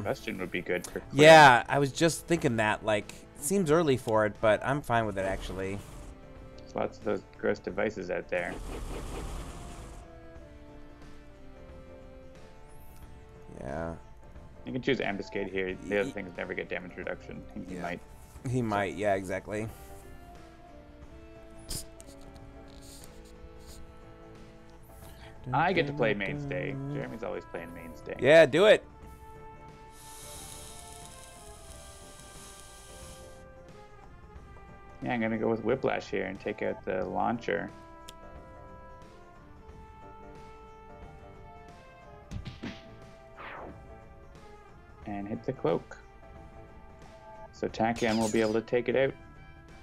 Combustion would be good for... Yeah, I was just thinking that. Like, seems early for it, but I'm fine with it, actually. There's lots of those gross devices out there. Yeah. You can choose Ambuscade here. The other things never get damage reduction. He might. He might, yeah, exactly. I get to play Mainstay. Jeremy's always playing Mainstay. Yeah, do it. Yeah, I'm gonna go with Whiplash here and take out the launcher. And hit the cloak. So Tachyon will be able to take it out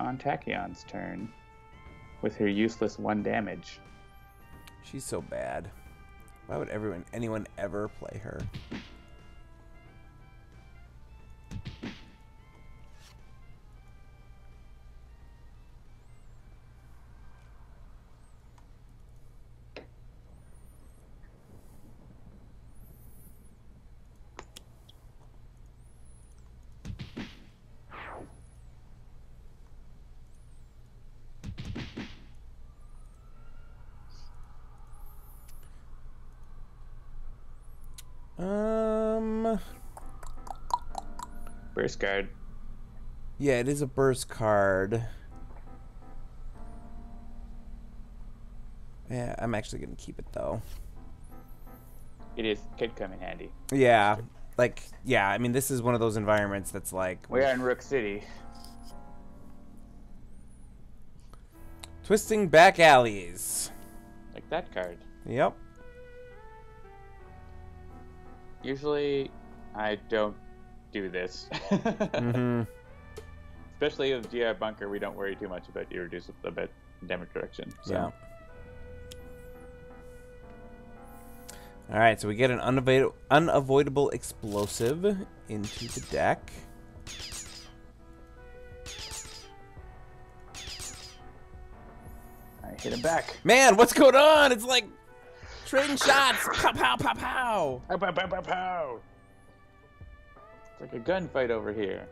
on Tachyon's turn with her useless 1 damage. She's so bad. Why would anyone ever play her? Burst card. Yeah, it is a burst card. Yeah, I'm actually going to keep it, though. Could come in handy. Yeah. Like, yeah, I mean, this is one of those environments that's like... We are in Rook City. Twisting back alleys. Like that card. Yep. Usually, I don't do this. Mm-hmm. Especially with GR Bunker, we don't worry too much about irreducible damage direction. So. Yeah. All right, so we get an unavoidable explosive into the deck. I hit him back. Man, what's going on? It's like trading shots. Pow, pow, pow, pow. Pow, pow, pow, pow, pow. It's like a gunfight over here.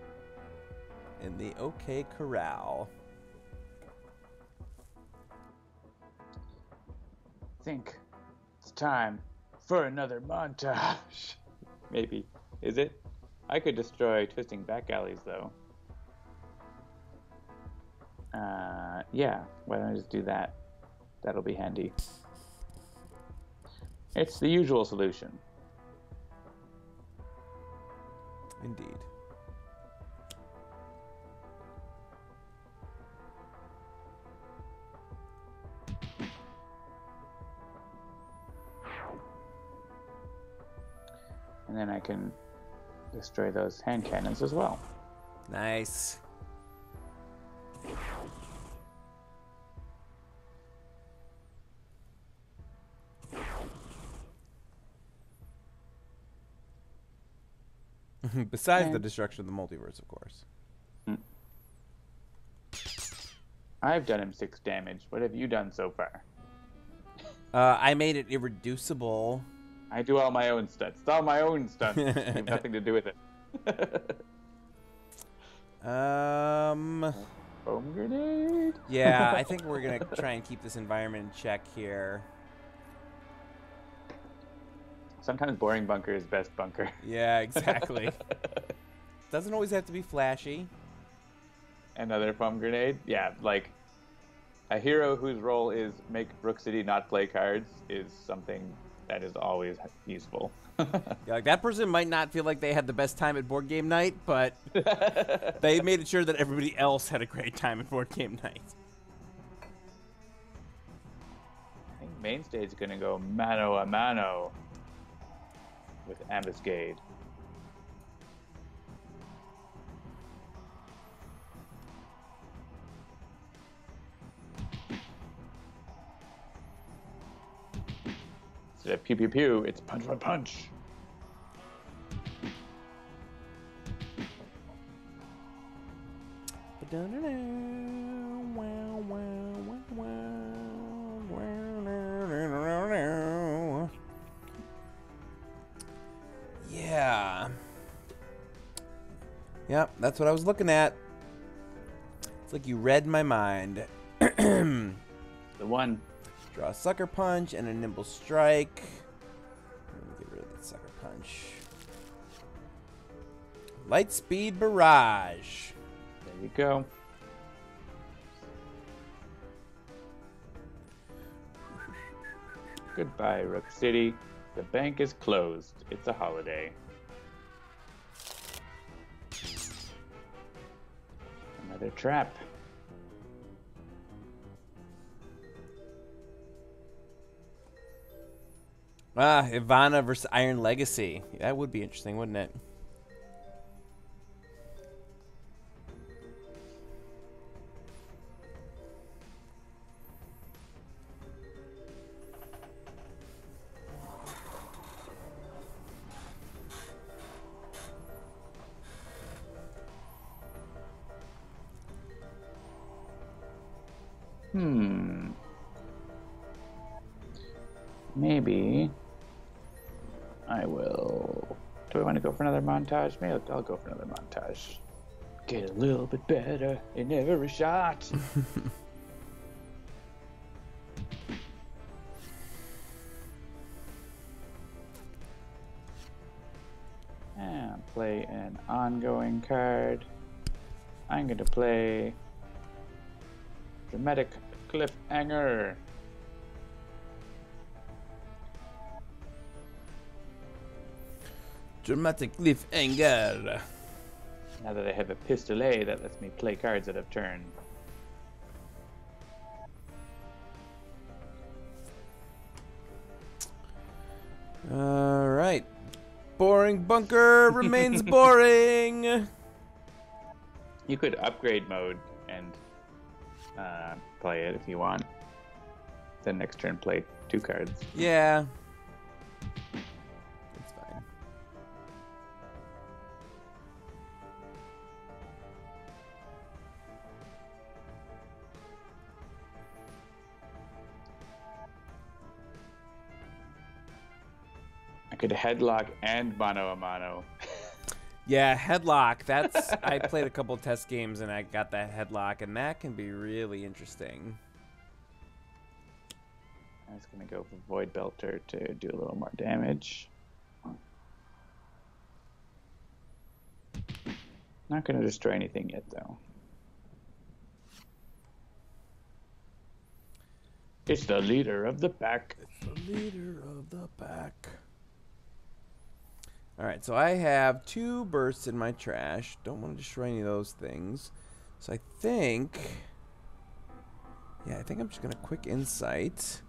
In the OK Corral. I think it's time for another montage. Maybe. Is it? I could destroy Twisting Back Alleys, though. Yeah. Why don't I just do that? That'll be handy. It's the usual solution. Indeed. And then I can destroy those hand cannons as well. Nice. Besides the destruction of the multiverse, of course. I've done him 6 damage. What have you done so far? I made it irreducible. I do all my own stunts. It's all my own stunts. I have nothing to do with it. Foam grenade? Yeah, I think we're going to try and keep this environment in check here. Sometimes boring bunker is best bunker. Yeah, exactly. Doesn't always have to be flashy. Another foam grenade? Yeah, like a hero whose role is make Rook City not play cards is something that is always useful. Yeah, like that person might not feel like they had the best time at board game night, but they made sure that everybody else had a great time at board game night. I think Mainstay is going to go mano a mano with Ambuscade. Instead of pew pew pew, it's punch by punch. Yeah. Yep, that's what I was looking at. It's like you read my mind. The one. Draw a sucker punch and a nimble strike. Let me get rid of that sucker punch. Light speed barrage. There you go. Goodbye, Rook City. The bank is closed. It's a holiday. Another trap. Ah, Ivana versus Iron Legacy. That would be interesting, wouldn't it? Maybe I will. Do I want to go for another montage? Maybe I'll go for another montage. Get a little bit better in every shot. And play an ongoing card. I'm going to play Dramatic Cliffhanger. Dramatic Cliffhanger. Now that I have a pistolet, that lets me play cards out of turn. Alright. Boring bunker remains boring. You could upgrade mode and play it if you want. Then next turn play 2 cards. Yeah. It's fine. I could headlock and mono a mono. Yeah, headlock. That's I played a couple test games and I got that headlock, and that can be really interesting. I was going to go for Void Belter to do a little more damage. Not going to destroy anything yet, though. It's the leader of the pack. It's the leader of the pack. Alright, so I have 2 bursts in my trash. Don't want to destroy any of those things. So I think... Yeah, I think I'm just going to quick insight.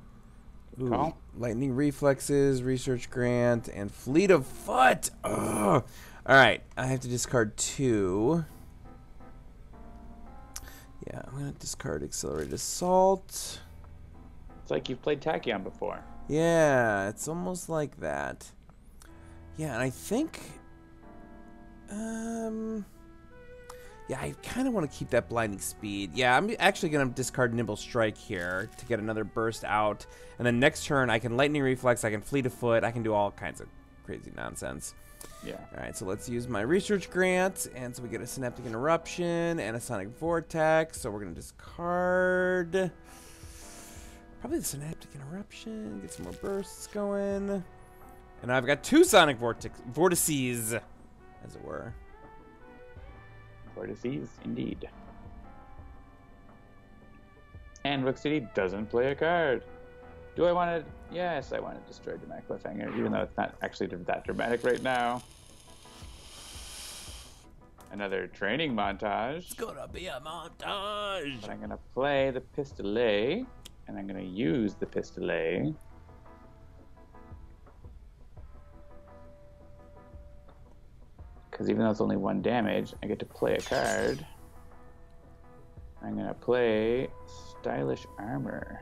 Ooh, Call. Lightning Reflexes, Research Grant, and Fleet of Foot! Ugh. Alright, I have to discard 2. Yeah, I'm going to discard Accelerated Assault. It's like you've played Tachyon before. Yeah, it's almost like that. Yeah, and I think, yeah, I kind of want to keep that blinding speed. Yeah, I'm actually going to discard Nimble Strike here to get another burst out. And then next turn, I can Lightning Reflex, I can Fleet of Foot, I can do all kinds of crazy nonsense. Yeah. All right, so let's use my Research Grant. And so we get a Synaptic Interruption and a Sonic Vortex. So we're going to discard probably the Synaptic Interruption, get some more bursts going. And I've got 2 Sonic Vortices, as it were. Vortices, indeed. And Rook City doesn't play a card. Do I want to? Yes, I want to destroy Dramatic Cliffhanger, even though it's not actually that dramatic right now. Another training montage. It's gonna be a montage. But I'm gonna play the Pistolet, and I'm gonna use the Pistolet. Because even though it's only 1 damage, I get to play a card. I'm going to play Stylish Armor.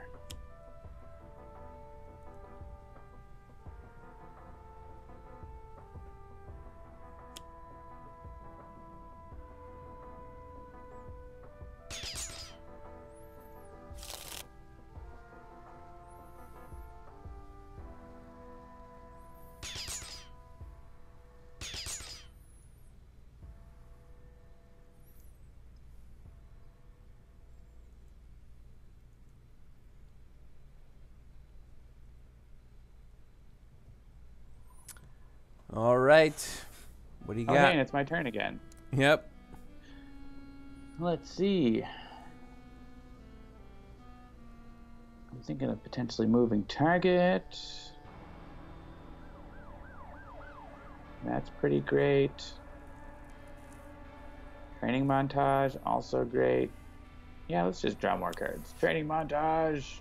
All right. What do you got? Okay, and it's my turn again. Yep. Let's see. I'm thinking of potentially moving target. That's pretty great. Training montage, also great. Yeah, let's just draw more cards. Training montage.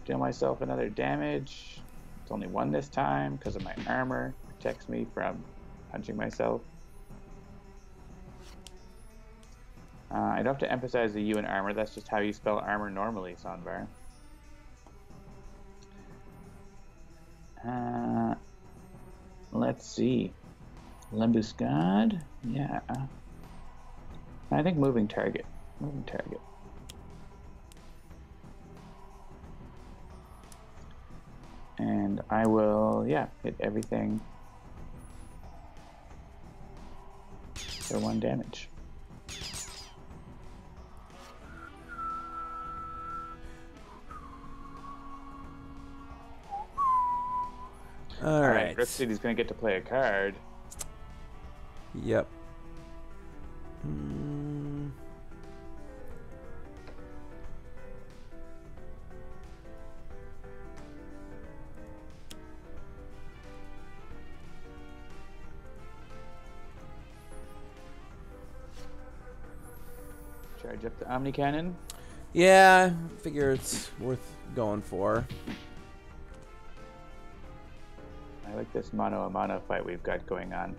Deal myself another damage. It's only 1 this time because of my armor. Protects me from punching myself. I don't have to emphasize the U in armor. That's just how you spell armor normally, Sonbar. Let's see. Ambuscade? Yeah. I think moving target. Moving target. And I will, yeah, hit everything for 1 damage. All right. Rook City's going to get to play a card. Yep. Charge up the Omni Cannon. Yeah, figure it's worth going for. I like this mano-a-mano fight we've got going on.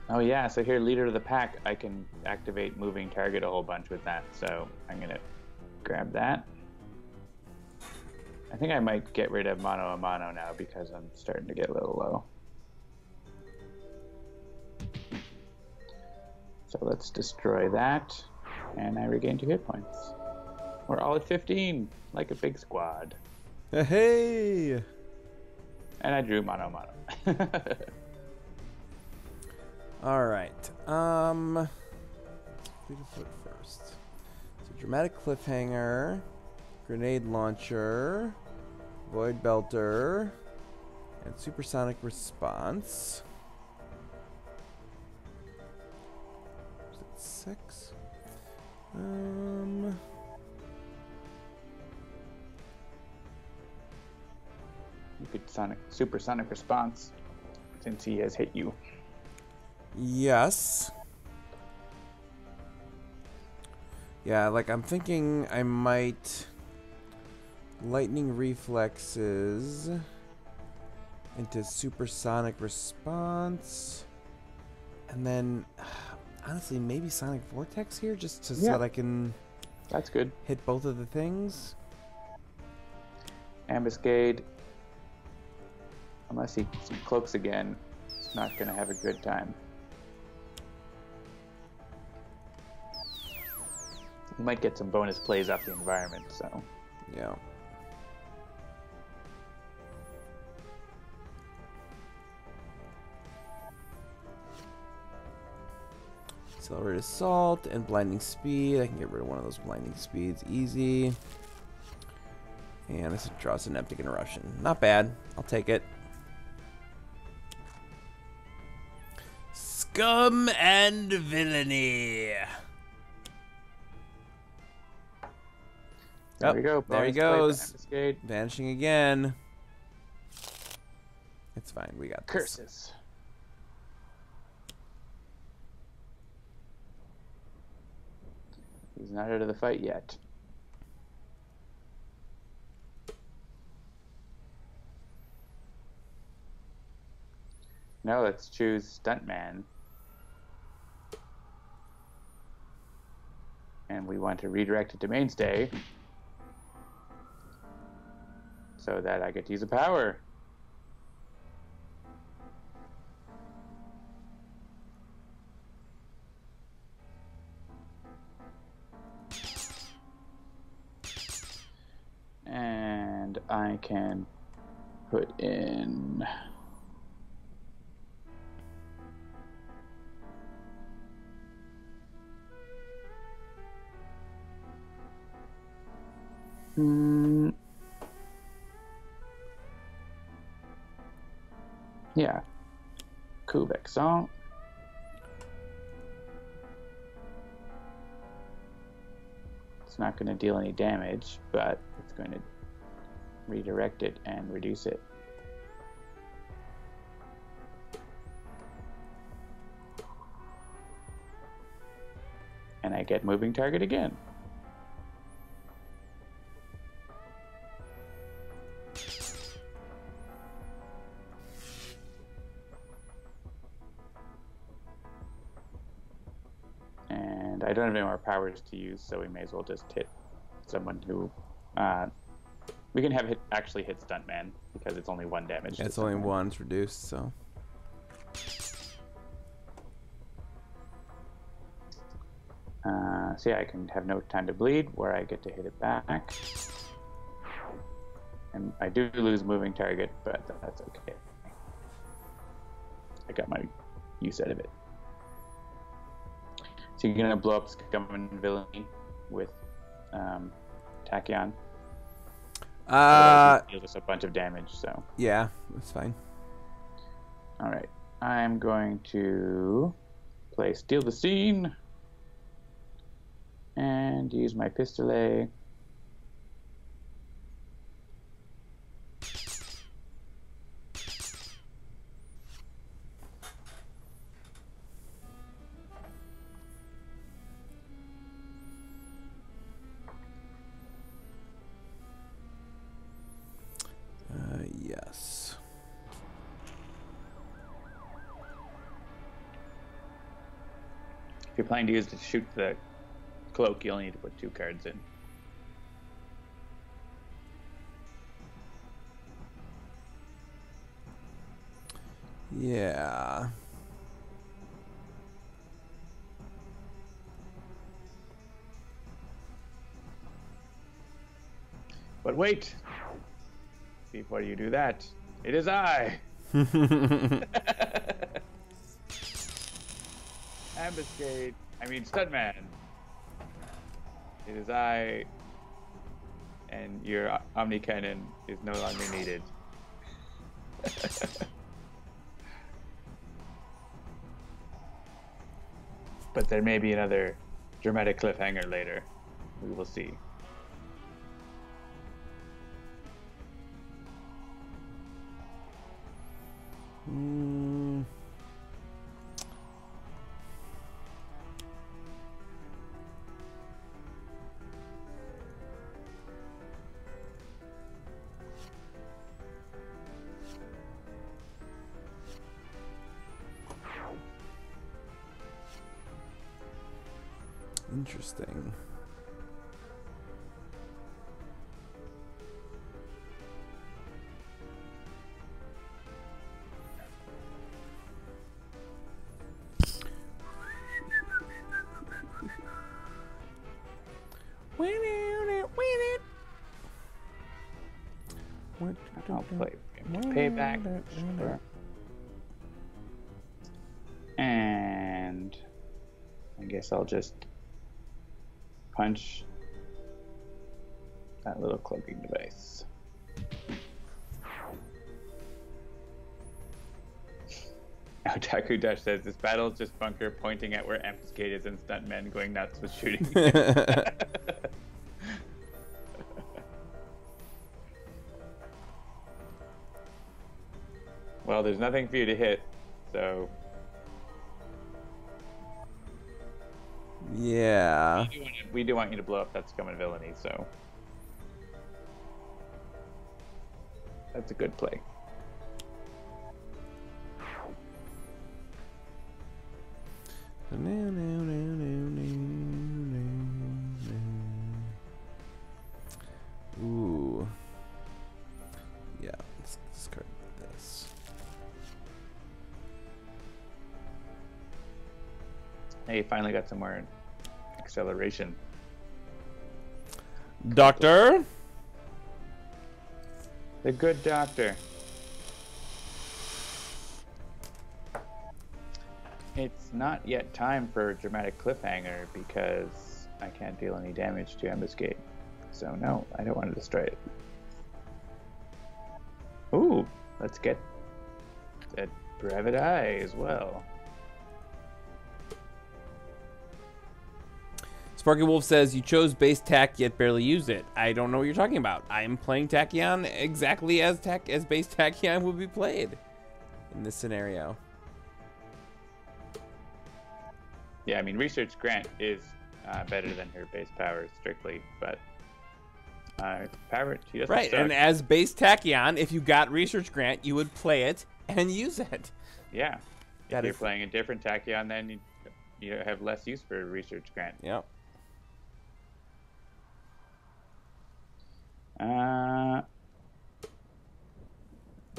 Oh yeah, so here, leader of the pack, I can activate moving target a whole bunch with that, so I'm gonna grab that. I think I might get rid of mano-a-mano now because I'm starting to get a little low. So let's destroy that, and I regain 2 hit points. We're all at 15, like a big squad. Hey! And I drew mano-a-mano. Alright. Fleetfoot first. So dramatic cliffhanger, grenade launcher, void belter, and supersonic response. Is it 6? You could supersonic response since he has hit you. Yes. Yeah, like I'm thinking I might lightning reflexes into supersonic response, and then honestly maybe sonic vortex here just to, so that I can That's good. hit both of the things. Ambuscade. Unless he cloaks again, it's not going to have a good time. You might get some bonus plays off the environment, so. Yeah. Accelerated assault and blinding speed. I can get rid of one of those blinding speeds easy. And this draws an epic interruption. Not bad. I'll take it. Scum and villainy. There we go. There he Bonus goes. play for Ambuscade. Vanishing again. It's fine. We got this. Curses. He's not out of the fight yet. Now let's choose Stuntman. And we want to redirect it to Mainstay so that I get to use a power. And I can put in yeah, coup vexant. It's not going to deal any damage, but it's going to redirect it and reduce it. And I get moving target again. And I don't have any more powers to use, so we may as well just hit someone who we can have actually hit Stuntman because it's only 1 damage. Yeah, it's only 1. It's reduced, so. So yeah, I can have no time to bleed, where I get to hit it back. And I do lose moving target, but that's okay. I got my use out of it. So you're gonna blow up Scum and Villainy with Tachyon? Otherwise, he deals us a bunch of damage. So Yeah, that's fine. all right, I'm going to play Steal the Scene and use my pistolet. Yes. If you're planning to use to shoot the cloak, you'll need to put 2 cards in. Yeah. But wait! Before you do that, it is I! Ambuscade. Stuntman. It is I, and your Omni Cannon is no longer needed. But there may be another dramatic cliffhanger later. We will see. Interesting. I'll play Payback. Sure. And I guess I'll just punch that little cloaking device. Now Taku Dash says this battle is just Bunker pointing at where Ambuscade is and Stuntman going nuts with shooting. Well, there's nothing for you to hit, so Yeah. we do want you to blow up that scum and villainy, so that's a good play. Ooh. Yeah, let's discard this. Hey, you finally got some more acceleration. Doctor? The good doctor. It's not yet time for a dramatic cliffhanger because I can't deal any damage to Ambuscade. So no, I don't want to destroy it. Ooh, let's get that Private Eye as well. Sparky Wolf says, you chose base tack yet barely used it. I don't know what you're talking about. I'm playing Tachyon exactly as base Tachyon would be played in this scenario. Yeah, I mean, Research Grant is better than her base power strictly, but power, she doesn't Right, suck. and as base Tachyon, if you got Research Grant, you would play it and use it. Yeah, That if you're is- playing a different Tachyon, then you have less use for Research Grant. Yep.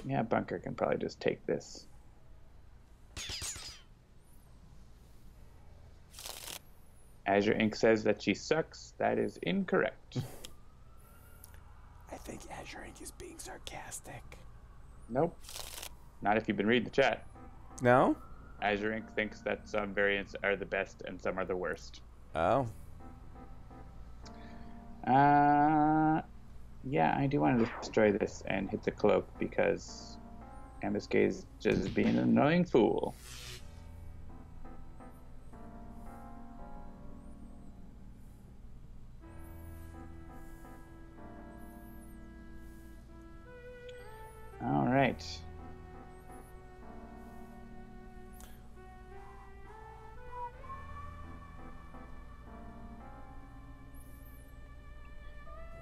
Yeah, Bunker can probably just take this. Azure Inc. says that she sucks. That is incorrect. I think Azure Inc. is being sarcastic. Nope. Not if you've been reading the chat. No? Azure Inc. thinks that some variants are the best and some are the worst. Oh. Yeah, I do want to destroy this and hit the cloak because Ambuscade is just being an annoying fool. All right.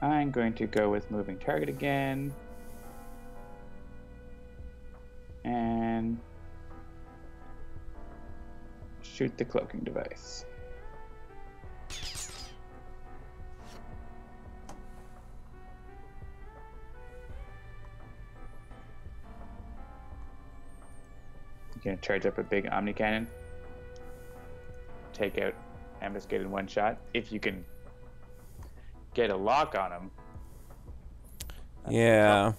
I'm going to go with moving target again. And shoot the cloaking device. I'm going to charge up a big Omni Cannon. Take out Ambuscade in one shot. If you can get a lock on him. Yeah.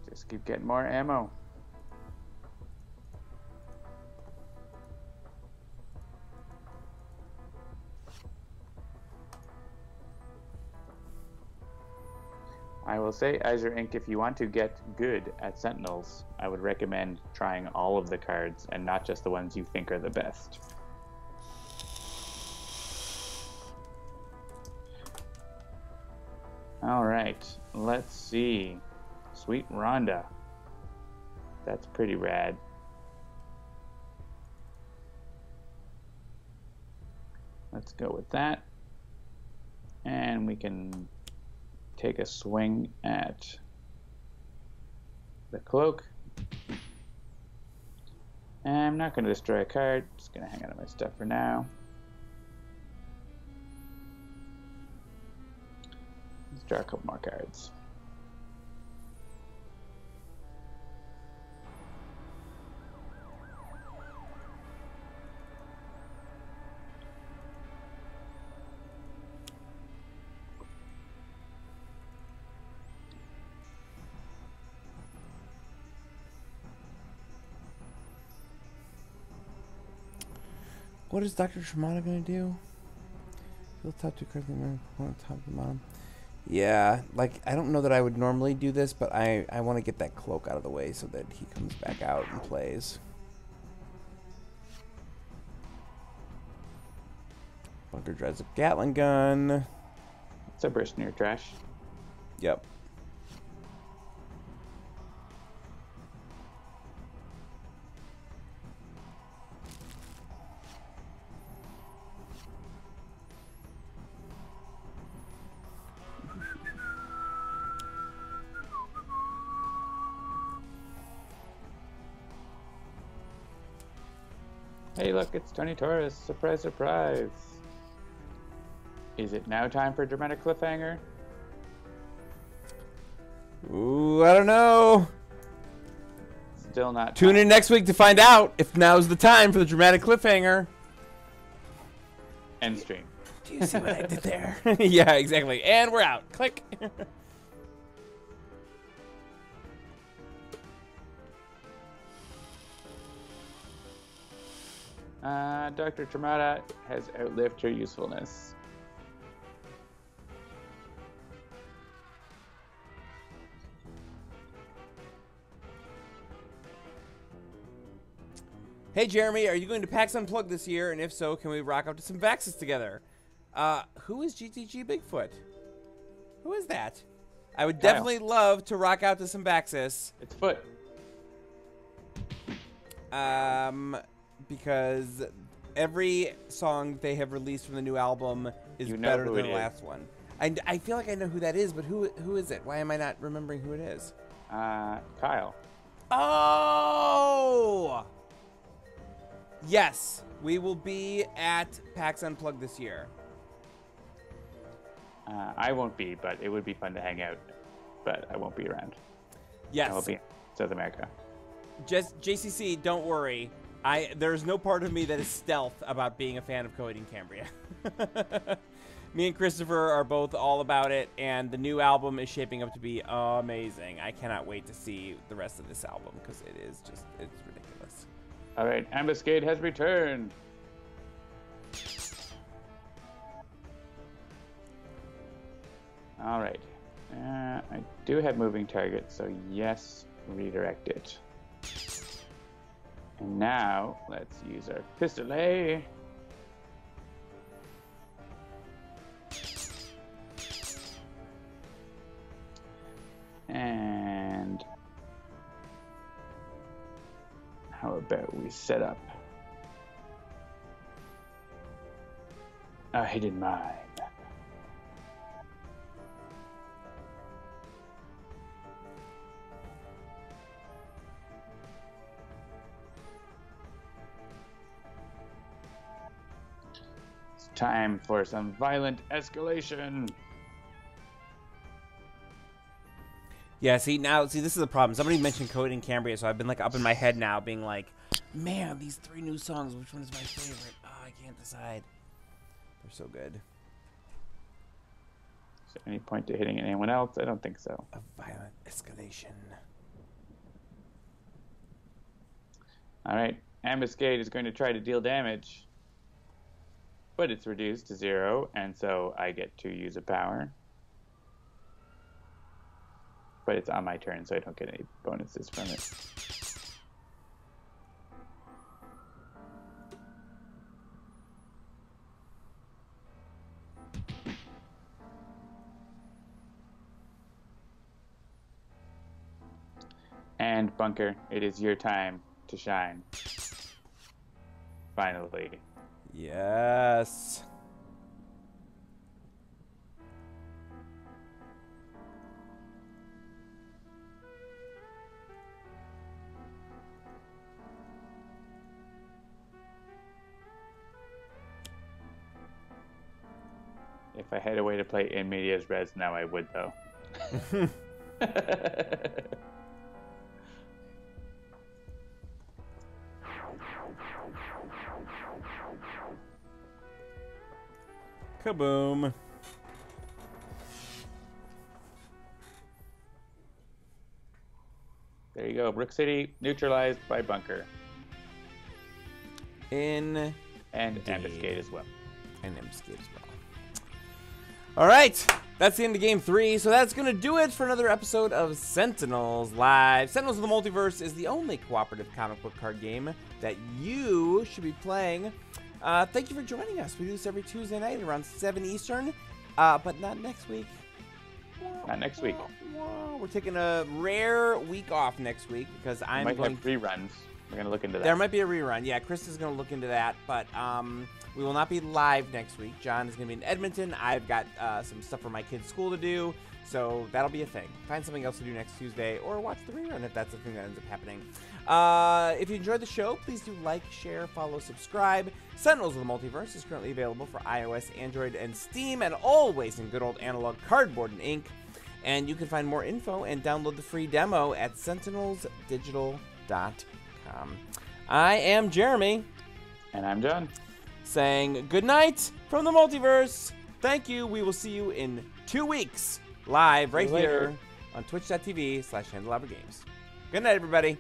Just keep getting more ammo. I will say, Azure Inc., if you want to get good at Sentinels, I would recommend trying all of the cards and not just the ones you think are the best. All right, let's see. Sweet Rhonda. That's pretty rad. Let's go with that. And we can take a swing at the cloak. And I'm not going to destroy a card. Just going to hang on to my stuff for now. Let's draw a couple more cards. What is Dr. Tremata gonna do? Fill top two cards on top to the bottom. Yeah, like I don't know that I would normally do this, but I want to get that cloak out of the way so that he comes back out and plays. Bunker drives a Gatling gun. It's a burst near trash. Yep. Hey, look, it's Tony Torres. Surprise, surprise. Is it now time for a dramatic cliffhanger? Ooh, I don't know. Still not. Tune in next week to find out if now's the time for the dramatic cliffhanger. End stream. Do you see what I did there? Yeah, exactly. And we're out. Click. Dr. Tremata has outlived her usefulness. Hey, Jeremy, are you going to PAX Unplugged this year? And if so, can we rock out to some Vaxxas together? Who is GTG Bigfoot? Who is that? I would definitely love to rock out to some Vaxxas. It's Foot. Because every song they have released from the new album is better than the last one. I feel like I know who that is, but who is it? Why am I not remembering who it is? Kyle. Oh! Yes, we will be at PAX Unplugged this year. I won't be, but it would be fun to hang out. But I won't be around. Yes. I will be in South America. Just JCC, don't worry. There's no part of me that is stealth about being a fan of Coheed and Cambria. Me and Christopher are both all about it, and the new album is shaping up to be amazing. I cannot wait to see the rest of this album because it's ridiculous. All right, Ambuscade has returned. All right. I do have moving target, so yes, redirect it. And now let's use our pistolet. And how about we set up a hidden mine? It's time for some violent escalation. Yeah, see, this is the problem. Somebody mentioned Code and Cambria, so I've been like up in my head now being like, man, these 3 new songs, which one is my favorite? Oh, I can't decide. They're so good. Is there any point to hitting anyone else? I don't think so. A violent escalation. All right, Ambuscade is going to try to deal damage, but it's reduced to 0, and so I get to use a power. But it's on my turn, so I don't get any bonuses from it. And Bunker, it is your time to shine. Finally. Yes. If I had a way to play in medias res now, I would, though. Kaboom. There you go. Brook City neutralized by Bunker. And Ambuscade as well. And Ambuscade as well. All right, that's the end of Game 3, so that's going to do it for another episode of Sentinels Live. Sentinels of the Multiverse is the only cooperative comic book card game that you should be playing. Thank you for joining us. We do this every Tuesday night around 7 Eastern, but not next week. Not next week. We're taking a rare week off next week because I'm might going have reruns. We're going to look into that. There might be a rerun. Yeah, Chris is going to look into that, but we will not be live next week. John is going to be in Edmonton. I've got some stuff for my kids' school to do, so that'll be a thing. Find something else to do next Tuesday, or watch the rerun if that's the thing that ends up happening. If you enjoyed the show, please do like, share, follow, subscribe. Sentinels of the Multiverse is currently available for iOS, Android, and Steam, and always in good old analog cardboard and ink. And you can find more info and download the free demo at sentinelsdigital.com. I am Jeremy. And I'm John. Saying good night from the multiverse. Thank you. We will see you in 2 weeks live right here on twitch.tv/Handelabra Games. Good night, everybody.